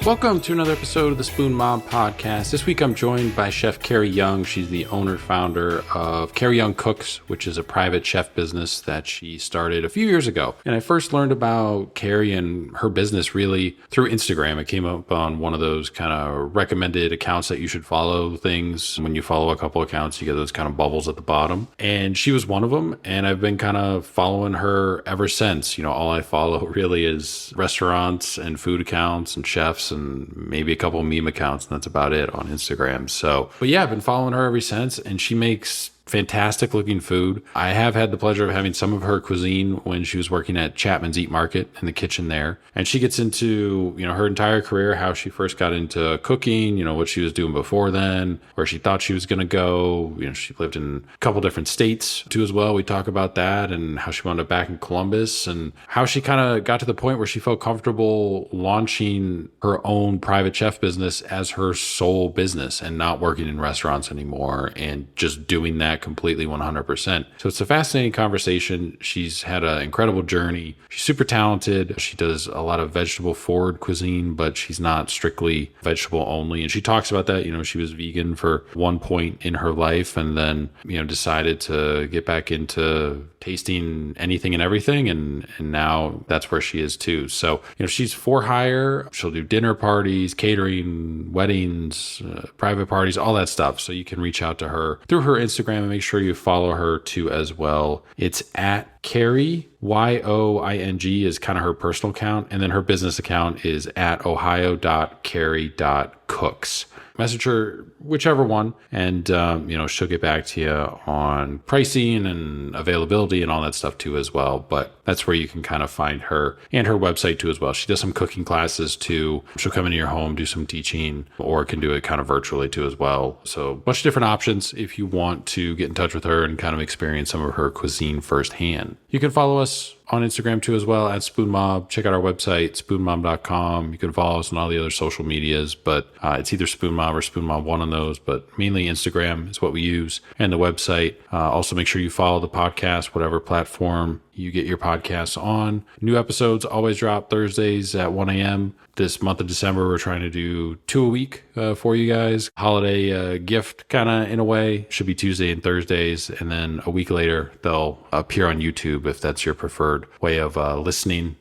Welcome to another episode of the Spoon Mom Podcast. This week I'm joined by Chef Carrie Young. She's the owner-founder of Carrie Young Cooks, which is a private chef business that she started a few years ago. And I first learned about Carrie and her business really through Instagram. It came up on one of those kind of recommended accounts that you should follow things. When you follow a couple accounts, you get those kind of bubbles at the bottom. And she was one of them. And I've been kind of following her ever since. You know, all I follow really is restaurants and food accounts and chefs and maybe a couple of meme accounts, and that's about it on Instagram. But yeah, I've been following her ever since, and she makes fantastic looking food. I have had the pleasure of having some of her cuisine when she was working at Chapman's Eat Market in the kitchen there. And she gets into, her entire career, how she first got into cooking, what she was doing before then, where she thought she was going to go. She lived in a couple different states too as well. We talk about that and how she wound up back in Columbus and how she kind of got to the point where she felt comfortable launching her own private chef business as her sole business and not working in restaurants anymore and just doing that completely 100%. So it's a fascinating conversation. She's had an incredible journey. She's super talented. She does a lot of vegetable forward cuisine, but she's not strictly vegetable only. And she talks about that. She was vegan for one point in her life and then, decided to get back into tasting anything and everything. And now that's where she is too. So, she's for hire. She'll do dinner parties, catering, weddings, private parties, all that stuff. So you can reach out to her through her Instagram and make sure you follow her too as well. It's at Carrie, Yoing is kind of her personal account. And then her business account is at ohio.carrie.cooks. Message her whichever one, and she'll get back to you on pricing and availability and all that stuff too as well. But that's where you can kind of find her and her website too as well. She does some cooking classes too. She'll come into your home, do some teaching, or can do it kind of virtually too as well. So a bunch of different options if you want to get in touch with her and kind of experience some of her cuisine firsthand. You can follow us on Instagram too as well at Spoon Mob. Check out our website, spoonmob.com. You can follow us on all the other social medias, but it's either Spoon Mob or Spoon Mob 1 on those, but mainly Instagram is what we use, and the website. Also make sure you follow the podcast, whatever platform you get your podcasts on. New episodes always drop Thursdays at 1 a.m. This month of December, we're trying to do 2 a week for you guys. Holiday gift kind of in a way. Should be Tuesday and Thursdays. And then a week later, they'll appear on YouTube if that's your preferred way of listening.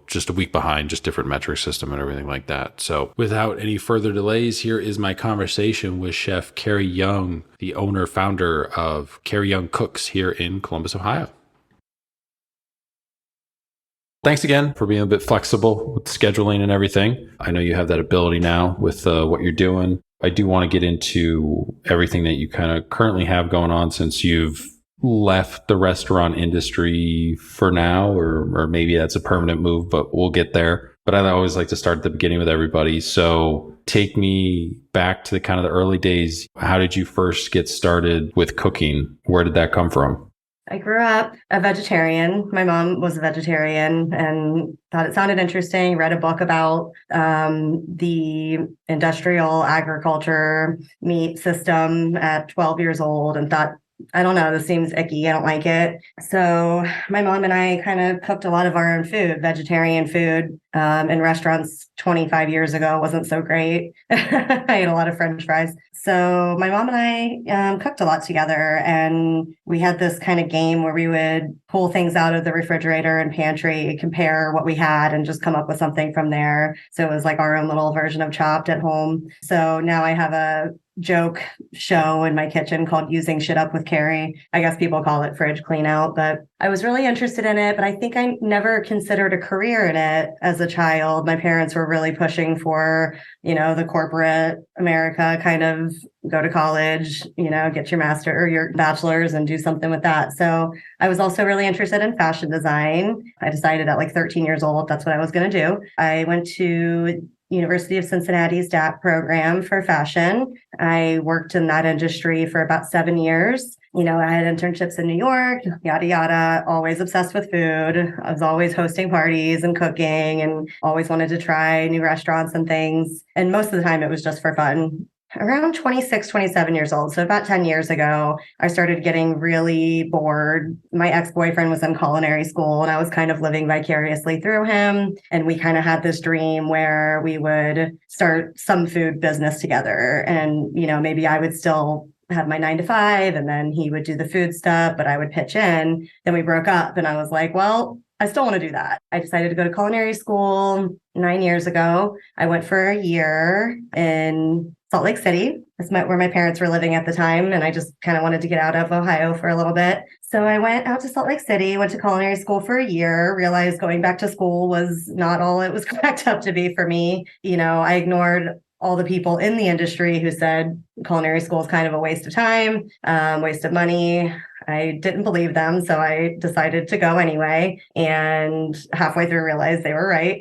Just a week behind, just different metric system and everything like that. So without any further delays, here is my conversation with Chef Carrie Young, the owner, founder of Carrie Young Cooks here in Columbus, Ohio. Thanks again for being a bit flexible with scheduling and everything. I know you have that ability now with what you're doing. I do want to get into everything that you kind of currently have going on since you've left the restaurant industry for now, or maybe that's a permanent move, but we'll get there. But I always like to start at the beginning with everybody. So take me back to the kind of the early days. How did you first get started with cooking? Where did that come from? I grew up a vegetarian. My mom was a vegetarian and thought it sounded interesting, read a book about the industrial agriculture meat system at 12 years old and thought, I don't know, this seems icky. I don't like it. So my mom and I kind of cooked a lot of our own food, vegetarian food, in restaurants 25 years ago. Wasn't so great. I ate a lot of French fries. So my mom and I cooked a lot together, and we had this kind of game where we would pull things out of the refrigerator and pantry, compare what we had, and just come up with something from there. So it was like our own little version of Chopped at home. So now I have a joke show in my kitchen called Using Shit Up with Carrie. I guess people call it fridge clean out, but I was really interested in it, but I think I never considered a career in it as a child. My parents were really pushing for, the corporate America kind of go to college, get your master or your bachelor's and do something with that. So I was also really interested in fashion design. I decided at like 13 years old, that's what I was going to do. I went to University of Cincinnati's DAP program for fashion. I worked in that industry for about 7 years. I had internships in New York, yada, yada, always obsessed with food. I was always hosting parties and cooking and always wanted to try new restaurants and things. And most of the time it was just for fun. around 26, 27 years old. So about 10 years ago, I started getting really bored. My ex-boyfriend was in culinary school and I was kind of living vicariously through him. And we kind of had this dream where we would start some food business together. And, maybe I would still have my 9 to 5 and then he would do the food stuff, but I would pitch in. Then we broke up and I was like, well, I still want to do that. I decided to go to culinary school 9 years ago. I went for a year in Salt Lake City. That's where my parents were living at the time. And I just kind of wanted to get out of Ohio for a little bit. So I went out to Salt Lake City, went to culinary school for a year, realized going back to school was not all it was cracked up to be for me. I ignored all the people in the industry who said culinary school is kind of a waste of time, waste of money. I didn't believe them, so I decided to go anyway. And halfway through, realized they were right.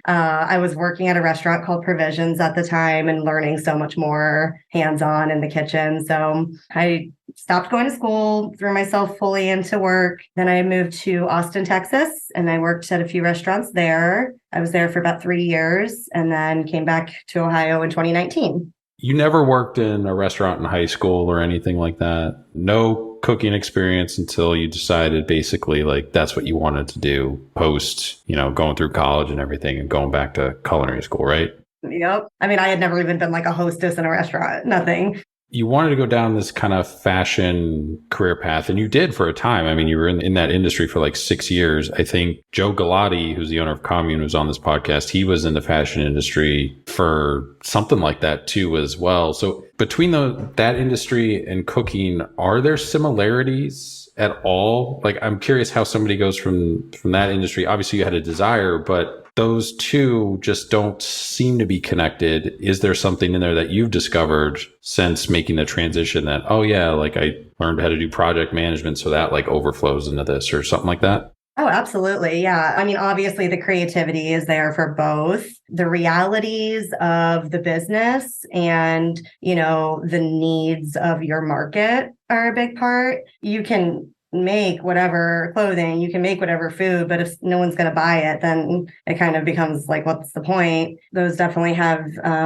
I was working at a restaurant called Provisions at the time and learning so much more hands-on in the kitchen. So I stopped going to school, threw myself fully into work. Then I moved to Austin, Texas, and I worked at a few restaurants there. I was there for about 3 years and then came back to Ohio in 2019. You never worked in a restaurant in high school or anything like that? No cooking experience until you decided basically like that's what you wanted to do post, going through college and everything and going back to culinary school, right? Yep. I mean, I had never even been like a hostess in a restaurant, nothing. You wanted to go down this kind of fashion career path, and you did for a time. I mean, you were in that industry for like 6 years. I think Joe Galati, who's the owner of Commune, who's on this podcast, he was in the fashion industry for something like that too as well. So between that industry and cooking, are there similarities at all? Like, I'm curious how somebody goes from that industry. Obviously you had a desire, but those two just don't seem to be connected. Is there something in there that you've discovered since making the transition that, oh yeah, like I learned how to do project management, so that like overflows into this or something like that? Oh, absolutely. Yeah. I mean, obviously the creativity is there for both. The realities of the business and, the needs of your market are a big part. You can make whatever clothing, you can make whatever food, but if no one's going to buy it, then it kind of becomes like, what's the point? Those definitely have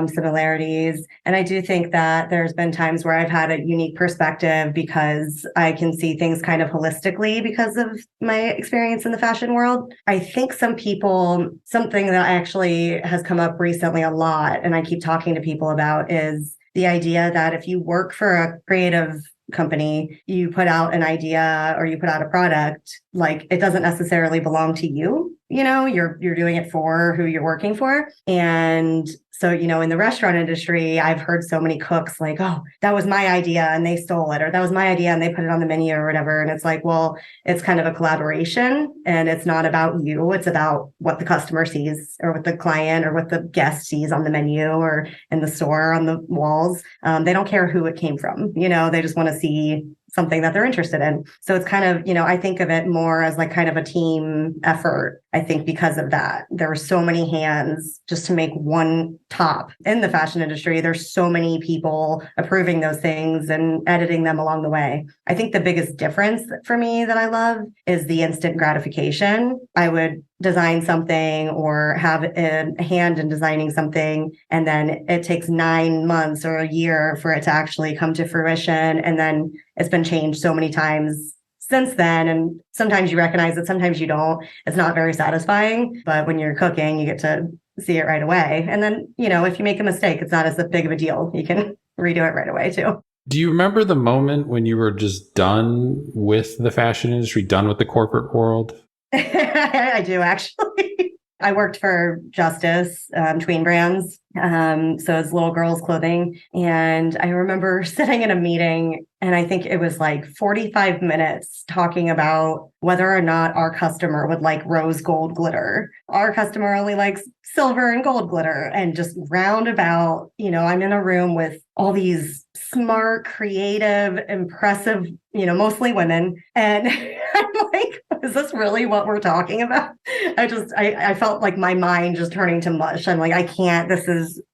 similarities. And I do think that there's been times where I've had a unique perspective because I can see things kind of holistically because of my experience in the fashion world. I think something that actually has come up recently a lot, and I keep talking to people about, is the idea that if you work for a creative company, you put out an idea or you put out a product, like it doesn't necessarily belong to you. You're doing it for who you're working for. And so, in the restaurant industry, I've heard so many cooks like, oh, that was my idea and they stole it, or that was my idea and they put it on the menu or whatever. And it's like, well, it's kind of a collaboration and it's not about you. It's about what the customer sees or what the client or what the guest sees on the menu or in the store on the walls. They don't care who it came from. They just want to see something that they're interested in. So it's kind of, I think of it more as like kind of a team effort. I think because of that, there are so many hands just to make one top in the fashion industry. There's so many people approving those things and editing them along the way. I think the biggest difference for me that I love is the instant gratification. I would design something or have a hand in designing something, and then it takes 9 months or a year for it to actually come to fruition. And then it's been changed so many times since then. And sometimes you recognize it, sometimes you don't. It's not very satisfying, but when you're cooking, you get to see it right away. And then, if you make a mistake, it's not as big of a deal. You can redo it right away too. Do you remember the moment when you were just done with the fashion industry, done with the corporate world? I do, actually. I worked for Justice, Tween Brands. So it's little girls' clothing. And I remember sitting in a meeting, and I think it was like 45 minutes talking about whether or not our customer would like rose gold glitter. Our customer only likes silver and gold glitter. And just roundabout, I'm in a room with all these smart, creative, impressive, mostly women. And I'm like, is this really what we're talking about? I felt like my mind just turning to mush. I'm like, I can't,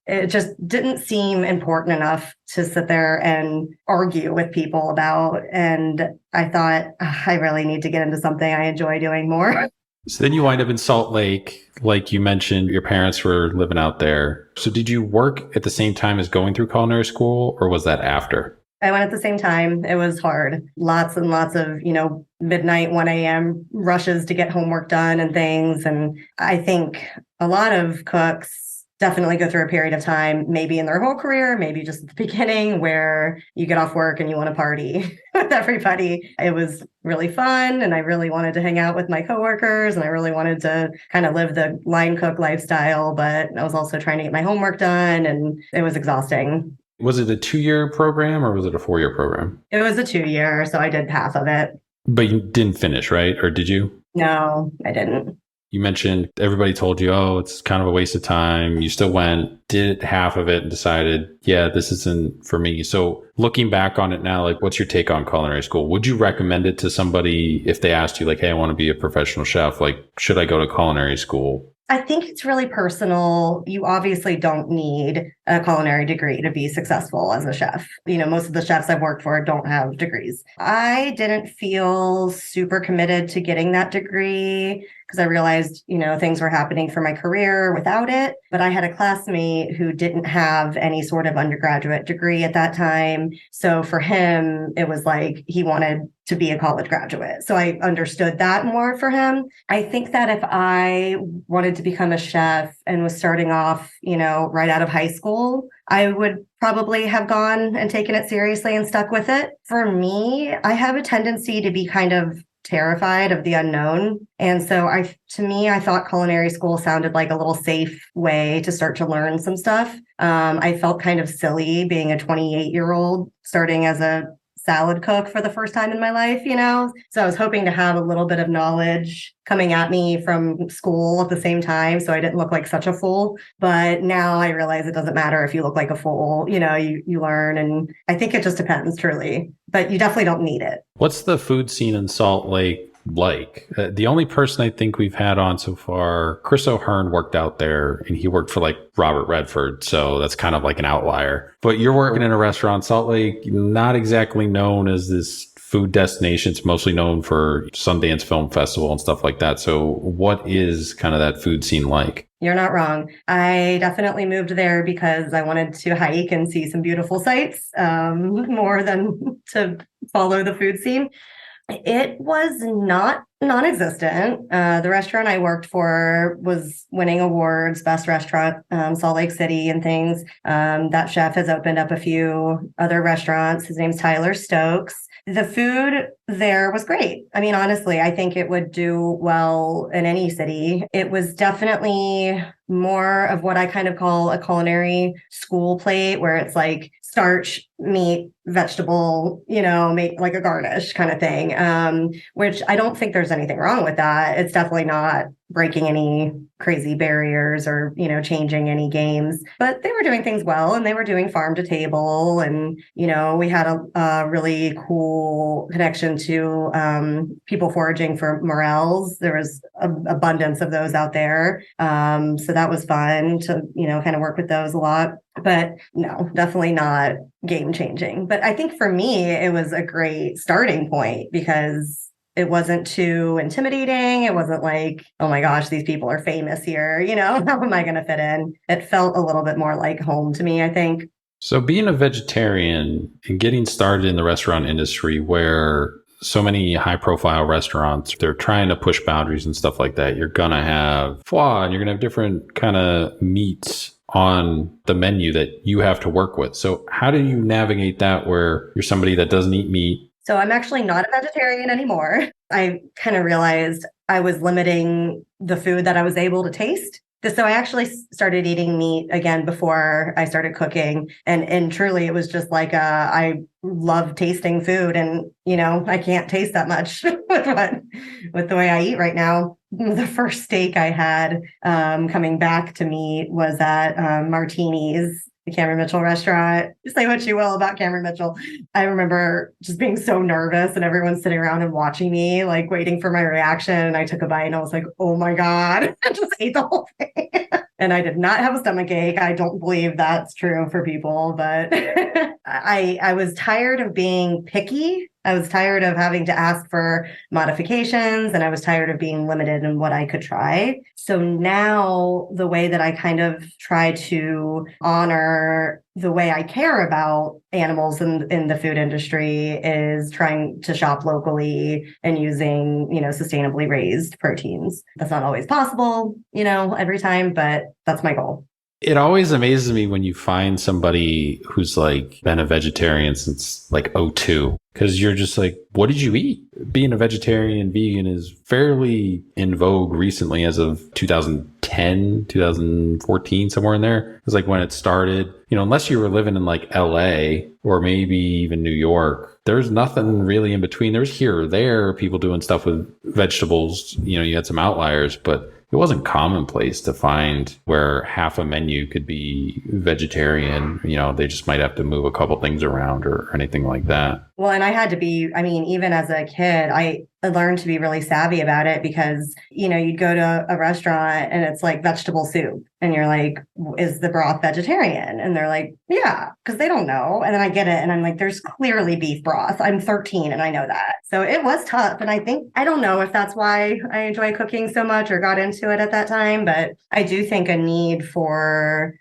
it just didn't seem important enough to sit there and argue with people about. And I thought, I really need to get into something I enjoy doing more. So then you wind up in Salt Lake. Like you mentioned, your parents were living out there. So did you work at the same time as going through culinary school, or was that after? I went at the same time. It was hard. Lots and lots of, midnight, 1 a.m. rushes to get homework done and things. And I think a lot of cooks definitely go through a period of time, maybe in their whole career, maybe just at the beginning, where you get off work and you want to party with everybody. It was really fun. And I really wanted to hang out with my coworkers and I really wanted to kind of live the line cook lifestyle. But I was also trying to get my homework done and it was exhausting. Was it a 2-year program or was it a 4-year program? It was a 2 year, so I did half of it. But you didn't finish, right? Or did you? No, I didn't. You mentioned everybody told you, oh, it's kind of a waste of time. You still went, did half of it and decided, yeah, this isn't for me. So looking back on it now, like what's your take on culinary school? Would you recommend it to somebody if they asked you like, hey, I want to be a professional chef? Like, should I go to culinary school? I think it's really personal. You obviously don't need a culinary degree to be successful as a chef. Most of the chefs I've worked for don't have degrees. I didn't feel super committed to getting that degree because I realized, things were happening for my career without it. But I had a classmate who didn't have any sort of undergraduate degree at that time. So for him, it was like he wanted to be a college graduate. So I understood that more for him. I think that if I wanted to become a chef and was starting off, right out of high school, I would probably have gone and taken it seriously and stuck with it. For me, I have a tendency to be kind of terrified of the unknown. And so I thought culinary school sounded like a little safe way to start to learn some stuff. I felt kind of silly being a 28-year-old starting as a salad cook for the first time in my life, So I was hoping to have a little bit of knowledge coming at me from school at the same time. So I didn't look like such a fool. But now I realize it doesn't matter if you look like a fool, you learn. And I think it just depends truly, but you definitely don't need it. What's the food scene in Salt Lake like? The only person I think we've had on so far, Chris O'Hearn worked out there and he worked for like Robert Redford. So that's kind of like an outlier. But you're working in a restaurant, Salt Lake, not exactly known as this food destination. It's mostly known for Sundance Film Festival and stuff like that. So what is kind of that food scene like? You're not wrong. I definitely moved there because I wanted to hike and see some beautiful sights, more than to follow the food scene. It was not non-existent. The restaurant I worked for was winning awards, best restaurant, Salt Lake City and things. That chef has opened up a few other restaurants. His name's Tyler Stokes. The food there was great. I mean, honestly, I think it would do well in any city. It was definitely more of what I kind of call a culinary school plate, where it's like starch, meat, vegetable, make like a garnish kind of thing, which I don't think there's anything wrong with that. It's definitely not breaking any crazy barriers or, changing any games, but they were doing things well and they were doing farm to table. And, we had a really cool connection to people foraging for morels. There was an abundance of those out there. So that was fun to, kind of work with those a lot. But no, definitely not game changing. But I think for me, it was a great starting point because it wasn't too intimidating. It wasn't like, oh my gosh, these people are famous here. How am I going to fit in? It felt a little bit more like home to me, I think. So being a vegetarian and getting started in the restaurant industry where so many high profile restaurants, they're trying to push boundaries and stuff like that. You're going to have foie and you're going to have different kind of meats on the menu that you have to work with. So how do you navigate that where you're somebody that doesn't eat meat? So I'm actually not a vegetarian anymore. I kind of realized I was limiting the food that I was able to taste. So I actually started eating meat again before I started cooking. And truly, it was just like, I love tasting food. And, I can't taste that much with the way I eat right now. The first steak I had coming back to meat was at Martini's, the Cameron Mitchell restaurant. Say what you will about Cameron Mitchell. I remember just being so nervous and everyone sitting around and watching me, like waiting for my reaction. And I took a bite and I was like, oh my God, I just ate the whole thing. And I did not have a stomach ache. I don't believe that's true for people, but I was tired of being picky. I was tired of having to ask for modifications, and I was tired of being limited in what I could try. So now the way that I kind of try to honor the way I care about animals in the food industry is trying to shop locally and using, sustainably raised proteins. That's not always possible, every time, but that's my goal. It always amazes me when you find somebody who's like been a vegetarian since like '02, because you're just like, what did you eat? Being a vegetarian, vegan is fairly in vogue recently as of 2010, 2014, somewhere in there. It's like when it started, unless you were living in like LA or maybe even New York, there's nothing really in between. There's here or there people doing stuff with vegetables. You had some outliers, but it wasn't commonplace to find where half a menu could be vegetarian. They just might have to move a couple things around or anything like that. Well, and I had to be, even as a kid, I learned to be really savvy about it because, you'd go to a restaurant and it's like vegetable soup. And you're like, is the broth vegetarian? And they're like, yeah, because they don't know. And then I get it. And I'm like, there's clearly beef broth. I'm 13 and I know that. So it was tough. And I don't know if that's why I enjoy cooking so much or got into it at that time. But I do think a need for,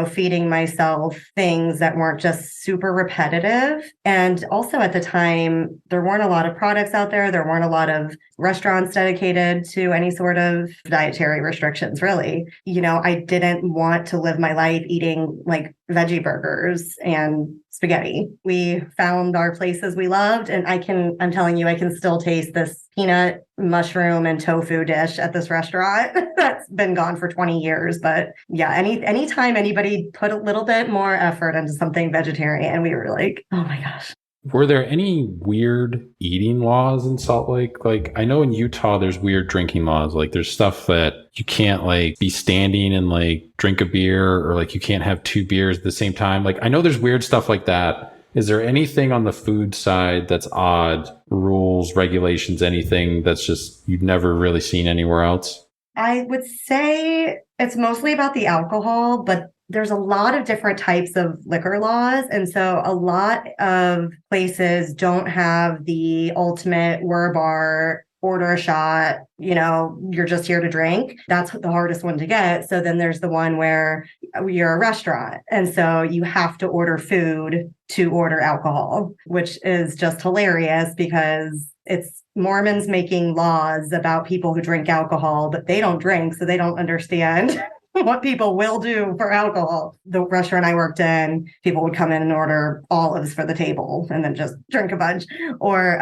feeding myself things that weren't just super repetitive. And also at the time, there weren't a lot of products out there. There weren't a lot of restaurants dedicated to any sort of dietary restrictions, really. I didn't want to live my life eating like veggie burgers and spaghetti. We found our places we loved, and I'm telling you, I can still taste this peanut, mushroom, and tofu dish at this restaurant that's been gone for 20 years. But yeah, anytime anybody put a little bit more effort into something vegetarian, we were like, oh my gosh. Were there any weird eating laws in Salt Lake? Like, I know in Utah, there's weird drinking laws. Like, there's stuff that you can't like be standing and like drink a beer, or like you can't have two beers at the same time. Like, I know there's weird stuff like that. Is there anything on the food side that's odd? Rules, regulations, anything that's just you've never really seen anywhere else? I would say it's mostly about the alcohol, but there's a lot of different types of liquor laws. And so a lot of places don't have the ultimate we're a bar, order a shot, you're just here to drink. That's the hardest one to get. So then there's the one where you're a restaurant. And so you have to order food to order alcohol, which is just hilarious because it's Mormons making laws about people who drink alcohol, but they don't drink, so they don't understand what people will do for alcohol. The restaurant I worked in, people would come in and order olives for the table and then just drink a bunch. Or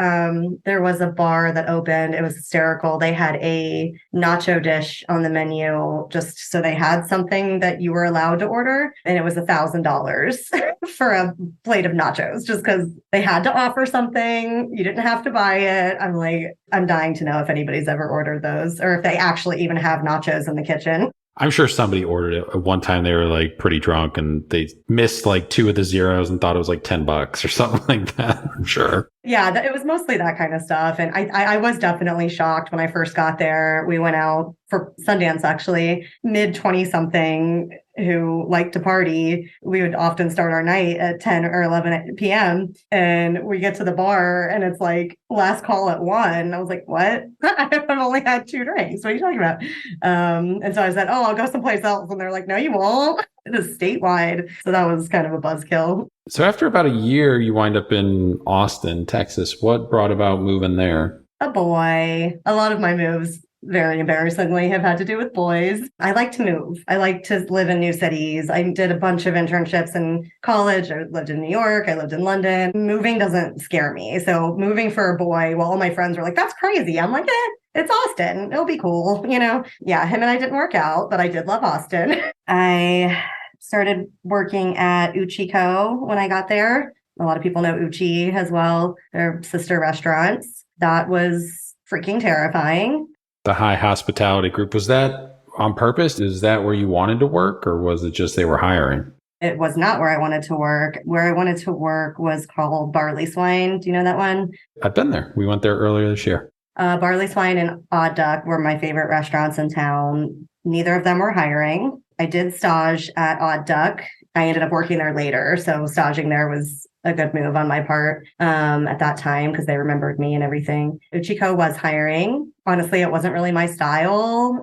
there was a bar that opened. It was hysterical. They had a nacho dish on the menu just so they had something that you were allowed to order. And it was $1,000 for a plate of nachos just because they had to offer something. You didn't have to buy it. I'm like, I'm dying to know if anybody's ever ordered those or if they actually even have nachos in the kitchen. I'm sure somebody ordered it at one time. They were like pretty drunk and they missed like two of the zeros and thought it was like $10 or something like that. I'm sure. Yeah, it was mostly that kind of stuff. And I was definitely shocked when I first got there. We went out for Sundance, actually, mid 20 something who liked to party. We would often start our night at 10 or 11 p.m. And we get to the bar and it's like last call at 1. I was like, what? I've only had 2 drinks. What are you talking about? And so I said, oh, I'll go someplace else. And they're like, no, you won't. It is statewide. So that was kind of a buzzkill. So after about a year, you wind up in Austin, Texas. What brought about moving there? A boy. A lot of my moves, very embarrassingly, have had to do with boys. I like to move. I like to live in new cities. I did a bunch of internships in college. I lived in New York. I lived in London. Moving doesn't scare me. So moving for a boy, while all my friends were like, that's crazy. I'm like, it's Austin. It'll be cool. Yeah, him and I didn't work out, but I did love Austin. I started working at Uchiko when I got there. A lot of people know Uchi as well. They're sister restaurants. That was freaking terrifying. The high hospitality group, was that on purpose? Is that where you wanted to work, or was it just they were hiring? It was not where I wanted to work. Where I wanted to work was called Barley Swine. Do you know that one? I've been there. We went there earlier this year. Barley Swine and Odd Duck were my favorite restaurants in town. Neither of them were hiring. I did stage at Odd Duck. I ended up working there later. So staging there was a good move on my part at that time because they remembered me and everything. Uchiko was hiring. Honestly, it wasn't really my style.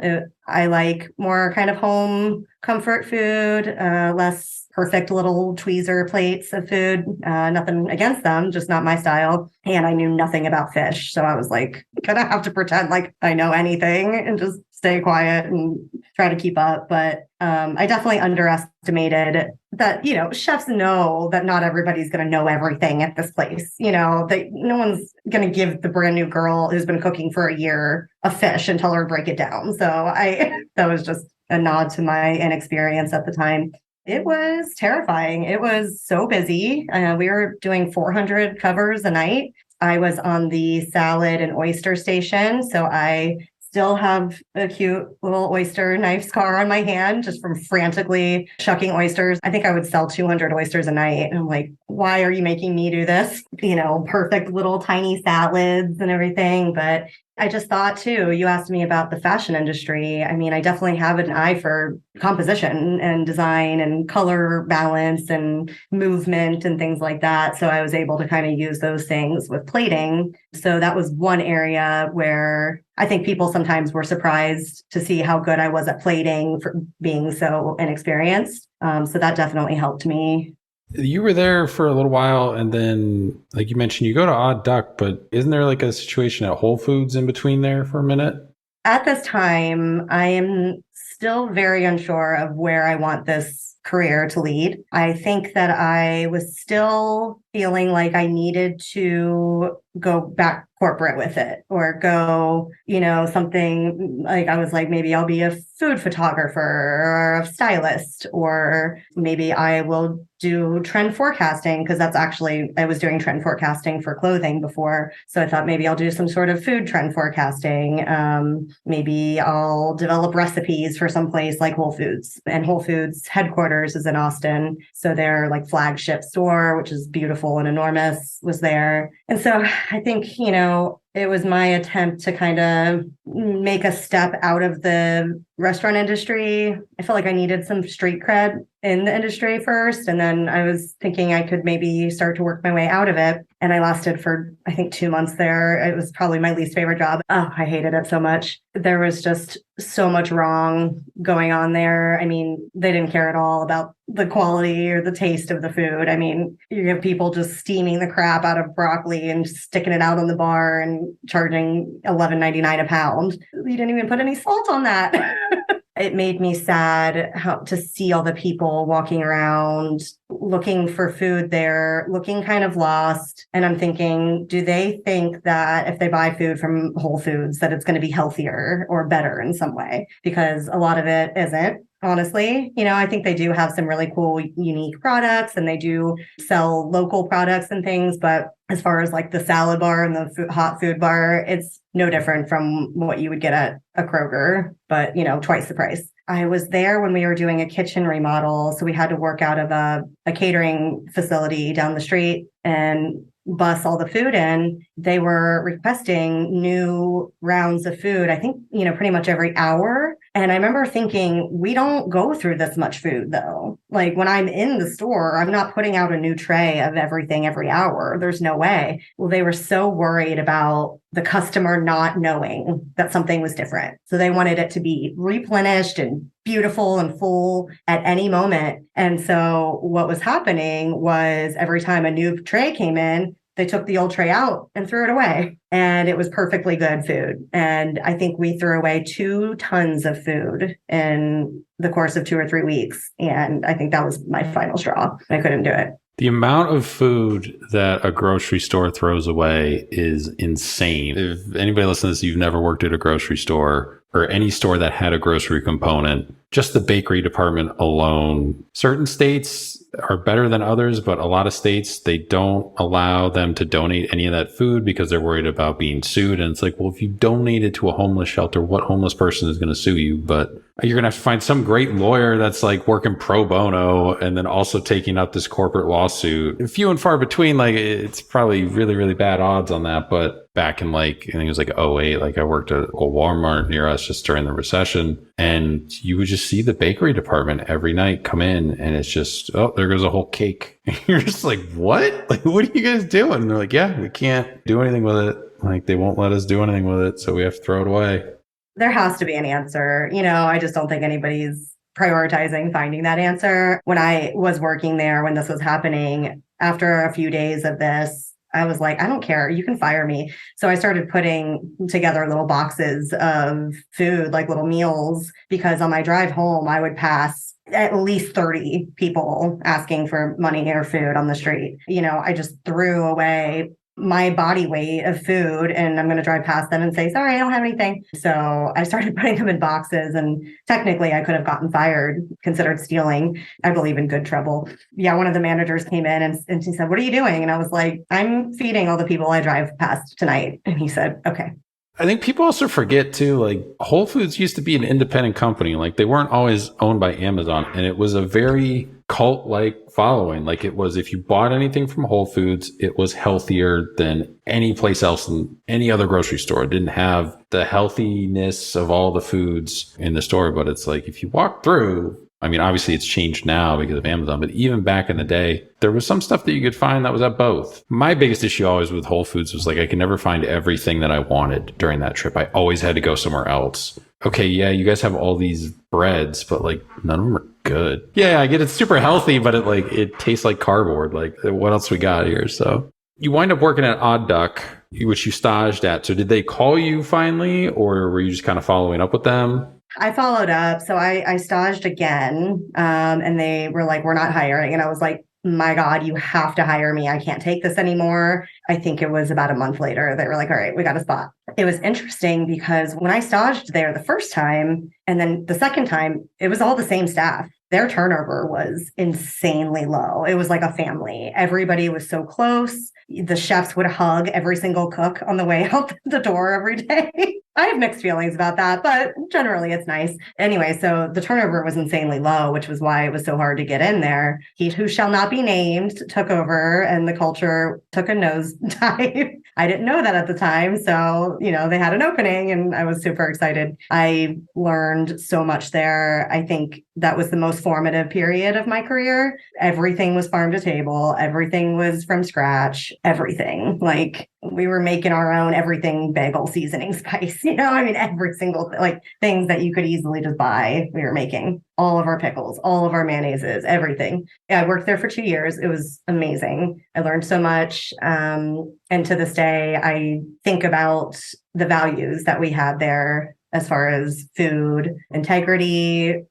I like more kind of home comfort food, less perfect little tweezer plates of food. Nothing against them, just not my style. And I knew nothing about fish. So I was like, gonna have to pretend like I know anything and just stay quiet and try to keep up. But I definitely underestimated that, chefs know that not everybody's going to know everything at this place. That no one's going to give the brand new girl who's been cooking for a year a fish and tell her to break it down. So that was just a nod to my inexperience at the time. It was terrifying. It was so busy. We were doing 400 covers a night. I was on the salad and oyster station. So I still have a cute little oyster knife scar on my hand just from frantically shucking oysters. I think I would sell 200 oysters a night. And I'm like, why are you making me do this? Perfect little tiny salads and everything. But I just thought too, you asked me about the fashion industry. I mean, I definitely have an eye for composition and design and color balance and movement and things like that. So I was able to kind of use those things with plating. So that was one area where I think people sometimes were surprised to see how good I was at plating for being so inexperienced. So that definitely helped me. You were there for a little while, and then, like you mentioned, you go to Odd Duck, but isn't there like a situation at Whole Foods in between there for a minute? At this time, I am still very unsure of where I want this career to lead. I think that I was still feeling like I needed to go back corporate with it or go, something like I was like, maybe I'll be a food photographer or a stylist, or maybe I will do trend forecasting because I was doing trend forecasting for clothing before. So I thought maybe I'll do some sort of food trend forecasting. Maybe I'll develop recipes for some place like Whole Foods, and Whole Foods headquarters is in Austin. So their like flagship store, which is beautiful and enormous, was there. And so I think, it was my attempt to kind of make a step out of the restaurant industry. I felt like I needed some street cred in the industry first. And then I was thinking I could maybe start to work my way out of it. And I lasted for, I think, 2 months there. It was probably my least favorite job. Oh, I hated it so much. There was just so much wrong going on there. I mean, they didn't care at all about the quality or the taste of the food. I mean, you have people just steaming the crap out of broccoli and sticking it out on the bar and charging $11.99 a pound. You didn't even put any salt on that. It made me sad to see all the people walking around looking for food there, looking kind of lost. And I'm thinking, do they think that if they buy food from Whole Foods, that it's going to be healthier or better in some way? Because a lot of it isn't. Honestly, I think they do have some really cool, unique products, and they do sell local products and things. But as far as like the salad bar and the hot food bar, it's no different from what you would get at a Kroger, but, twice the price. I was there when we were doing a kitchen remodel. So we had to work out of a catering facility down the street and bus all the food in. They were requesting new rounds of food, I think, pretty much every hour. And I remember thinking, we don't go through this much food, though. Like when I'm in the store, I'm not putting out a new tray of everything every hour. There's no way. Well, they were so worried about the customer not knowing that something was different. So they wanted it to be replenished and beautiful and full at any moment. And so what was happening was every time a new tray came in, they took the old tray out and threw it away. And it was perfectly good food. And I think we threw away 2 tons of food in the course of 2 or 3 weeks. And I think that was my final straw. I couldn't do it. The amount of food that a grocery store throws away is insane. If anybody listening to this, you've never worked at a grocery store or any store that had a grocery component, just the bakery department alone, certain states are better than others, but a lot of states, they don't allow them to donate any of that food because they're worried about being sued. And it's like, well, if you donate it to a homeless shelter, what homeless person is going to sue you? But you're going to have to find some great lawyer that's like working pro bono and then also taking up this corporate lawsuit. Few and far between, like it's probably really, really bad odds on that. But back in like, I think it was like '08. Like I worked at a Walmart near us just during the recession, and you would just see the bakery department every night come in, and it's just, oh, there goes a whole cake. You're just like, what? Like, what are you guys doing? And they're like, yeah, we can't do anything with it. Like they won't let us do anything with it, so we have to throw it away. There has to be an answer. I just don't think anybody's prioritizing finding that answer. When I was working there, when this was happening, after a few days of this, I was like, I don't care. You can fire me. So I started putting together little boxes of food, like little meals, because on my drive home, I would pass at least 30 people asking for money or food on the street. I just threw away my body weight of food, and I'm going to drive past them and say, sorry, I don't have anything. So I started putting them in boxes, and technically I could have gotten fired, considered stealing. I believe in good trouble. Yeah, one of the managers came in and she said, what are you doing? And I was like, I'm feeding all the people I drive past tonight. And he said, okay. I think people also forget too, like Whole Foods used to be an independent company. Like they weren't always owned by Amazon, and it was a very cult-like following. Like it was, if you bought anything from Whole Foods, it was healthier than any place else in any other grocery store. It didn't have the healthiness of all the foods in the store, but it's like, if you walk through, I mean, obviously it's changed now because of Amazon, but even back in the day, there was some stuff that you could find that was at both. My biggest issue always with Whole Foods was like, I could never find everything that I wanted during that trip. I always had to go somewhere else. Okay, yeah, you guys have all these breads, but like none of them are good. Yeah, I get it's super healthy, but it tastes like cardboard. Like what else we got here? So you wind up working at Odd Duck, which you staged at. So did they call you finally, or were you just kind of following up with them? I followed up. So I staged again, and they were like, we're not hiring. And I was like, my God, you have to hire me. I can't take this anymore. I think it was about a month later. They were like, all right, we got a spot. It was interesting because when I staged there the first time, and then the second time, it was all the same staff. Their turnover was insanely low. It was like a family. Everybody was so close. The chefs would hug every single cook on the way out the door every day. I have mixed feelings about that, but generally it's nice. Anyway, so the turnover was insanely low, which was why it was so hard to get in there. He who shall not be named took over, and the culture took a nosedive. I didn't know that at the time. So, they had an opening and I was super excited. I learned so much there. I think that was the most formative period of my career. Everything was farm to table. Everything was from scratch. Everything. Like we were making our own everything bagel seasoning spice. Every single things that you could easily just buy, we were making. All of our pickles, all of our mayonnaises, everything. Yeah, I worked there for 2 years. It was amazing. I learned so much. And to this day, I think about the values that we had there as far as food integrity,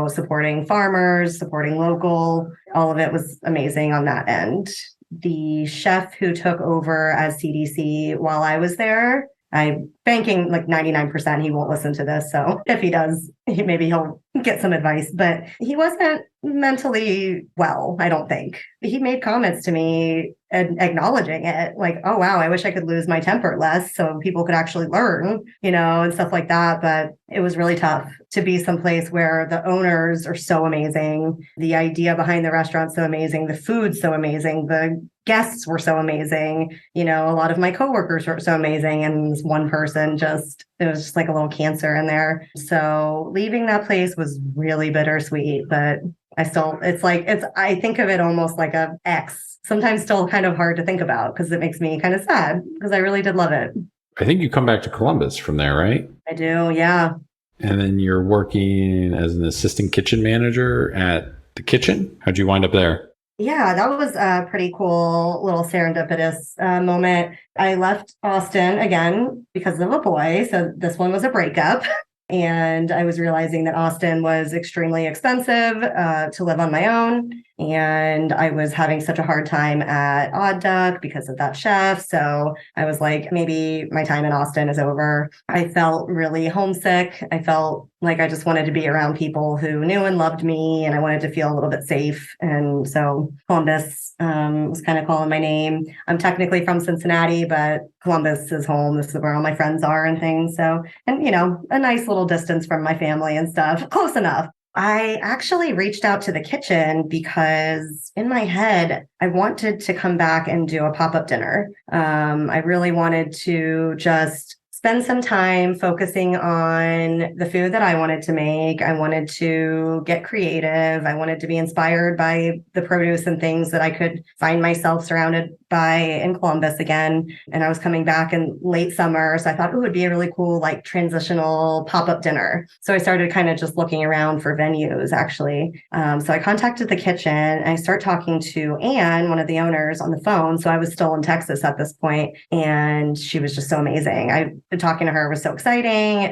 supporting farmers, supporting local. All of it was amazing on that end. The chef who took over as CDC while I was there, I'm banking like 99% he won't listen to this. So if he does, maybe he'll get some advice, but he wasn't mentally well, I don't think. He made comments to me acknowledging it, like, oh, wow, I wish I could lose my temper less so people could actually learn, and stuff like that. But it was really tough to be someplace where the owners are so amazing. The idea behind the restaurant's so amazing. The food's so amazing. The guests were so amazing. A lot of my coworkers were so amazing. And this one person it was just like a little cancer in there. So leaving that place was really bittersweet, but I think of it almost like a ex. Sometimes still kind of hard to think about because it makes me kind of sad because I really did love it. I think you come back to Columbus from there, right? I do, yeah. And then you're working as an assistant kitchen manager at the kitchen. How'd you wind up there? Yeah, that was a pretty cool little serendipitous moment. I left Austin again because of a boy. So this one was a breakup. And I was realizing that Austin was extremely expensive to live on my own. And I was having such a hard time at Odd Duck because of that chef. So I was like, maybe my time in Austin is over. I felt really homesick. I felt like I just wanted to be around people who knew and loved me, and I wanted to feel a little bit safe. And so Columbus was kind of calling my name. I'm technically from Cincinnati, but Columbus is home. This is where all my friends are and things. So, and a nice little distance from my family and stuff. Close enough. I actually reached out to the kitchen because in my head, I wanted to come back and do a pop-up dinner. I really wanted to just spend some time focusing on the food that I wanted to make. I wanted to get creative. I wanted to be inspired by the produce and things that I could find myself surrounded by in Columbus again. And I was coming back in late summer. So I thought it would be a really cool, like transitional pop-up dinner. So I started kind of just looking around for venues actually. So I contacted the kitchen and I start talking to Anne, one of the owners, on the phone. So I was still in Texas at this point, and she was just so amazing. Talking to her was so exciting.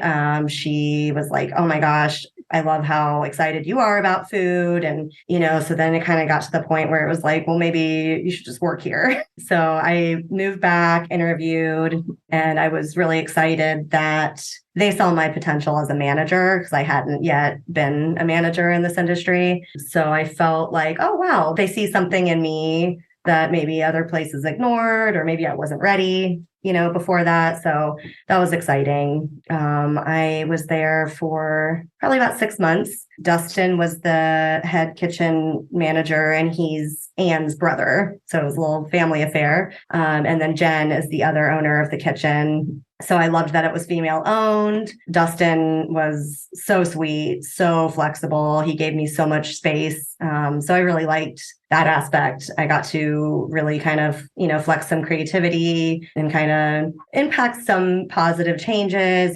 She was like, oh my gosh, I love how excited you are about food. And, so then it kind of got to the point where it was like, well, maybe you should just work here. So I moved back, interviewed, and I was really excited that they saw my potential as a manager because I hadn't yet been a manager in this industry. So I felt like, oh, wow, they see something in me that maybe other places ignored, or maybe I wasn't ready, before that. So that was exciting. I was there for probably about 6 months. Dustin was the head kitchen manager, and he's Anne's brother. So it was a little family affair. And then Jen is the other owner of the kitchen. So I loved that it was female owned. Dustin was so sweet, so flexible. He gave me so much space. So I really liked that aspect. I got to really kind of, flex some creativity and kind of impact some positive changes.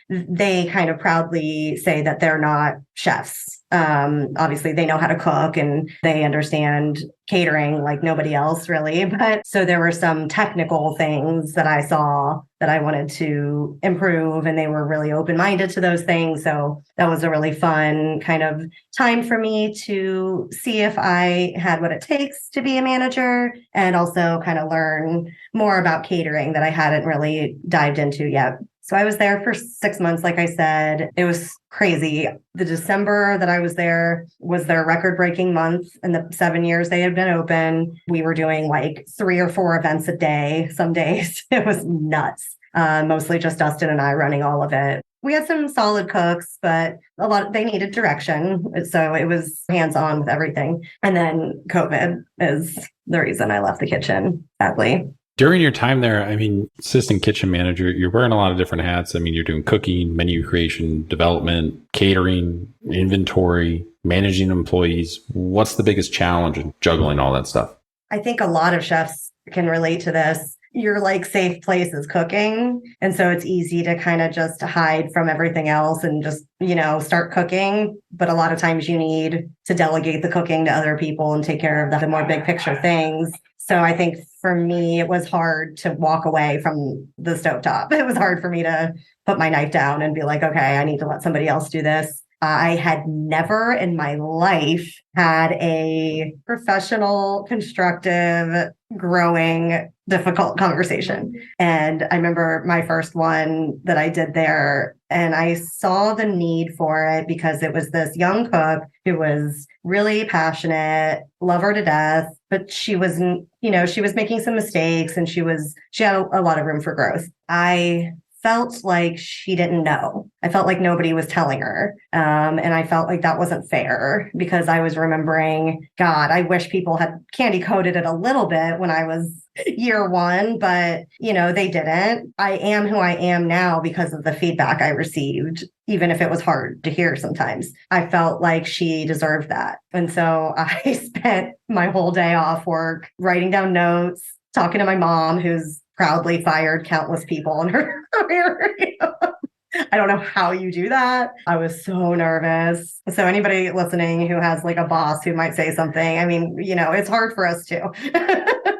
They kind of proudly say that they're not chefs. Obviously they know how to cook and they understand catering like nobody else really. But so there were some technical things that I saw that I wanted to improve, and they were really open-minded to those things. So that was a really fun kind of time for me to see if I had what it takes to be a manager, and also kind of learn more about catering that I hadn't really dived into yet. So I was there for 6 months. Like I said, it was crazy. The December that I was there was their record-breaking month in the 7 years they had been open. We were doing like 3 or 4 events a day. Some days it was nuts. Mostly just Dustin and I running all of it. We had some solid cooks, but they needed direction. So it was hands-on with everything. And then COVID is the reason I left the kitchen, sadly. During your time there, assistant kitchen manager, you're wearing a lot of different hats. You're doing cooking, menu creation, development, catering, inventory, managing employees. What's the biggest challenge in juggling all that stuff? I think a lot of chefs can relate to this. Your like safe place is cooking. And so it's easy to kind of just hide from everything else and just, start cooking. But a lot of times you need to delegate the cooking to other people and take care of the more big picture things. So I think for me, it was hard to walk away from the stovetop. It was hard for me to put my knife down and be like, okay, I need to let somebody else do this. I had never in my life had a professional, constructive, growing, difficult conversation. And I remember my first one that I did there, and I saw the need for it because it was this young cook who was really passionate, love her to death, but she wasn't, she was making some mistakes, and she had a lot of room for growth. I felt like she didn't know. I felt like nobody was telling her. And I felt like that wasn't fair because I was remembering, God, I wish people had candy coated it a little bit when I was year one, but they didn't. I am who I am now because of the feedback I received, even if it was hard to hear sometimes. I felt like she deserved that. And so I spent my whole day off work writing down notes, talking to my mom, who's proudly fired countless people in her career. I don't know how you do that. I was so nervous. So anybody listening who has like a boss who might say something, it's hard for us too.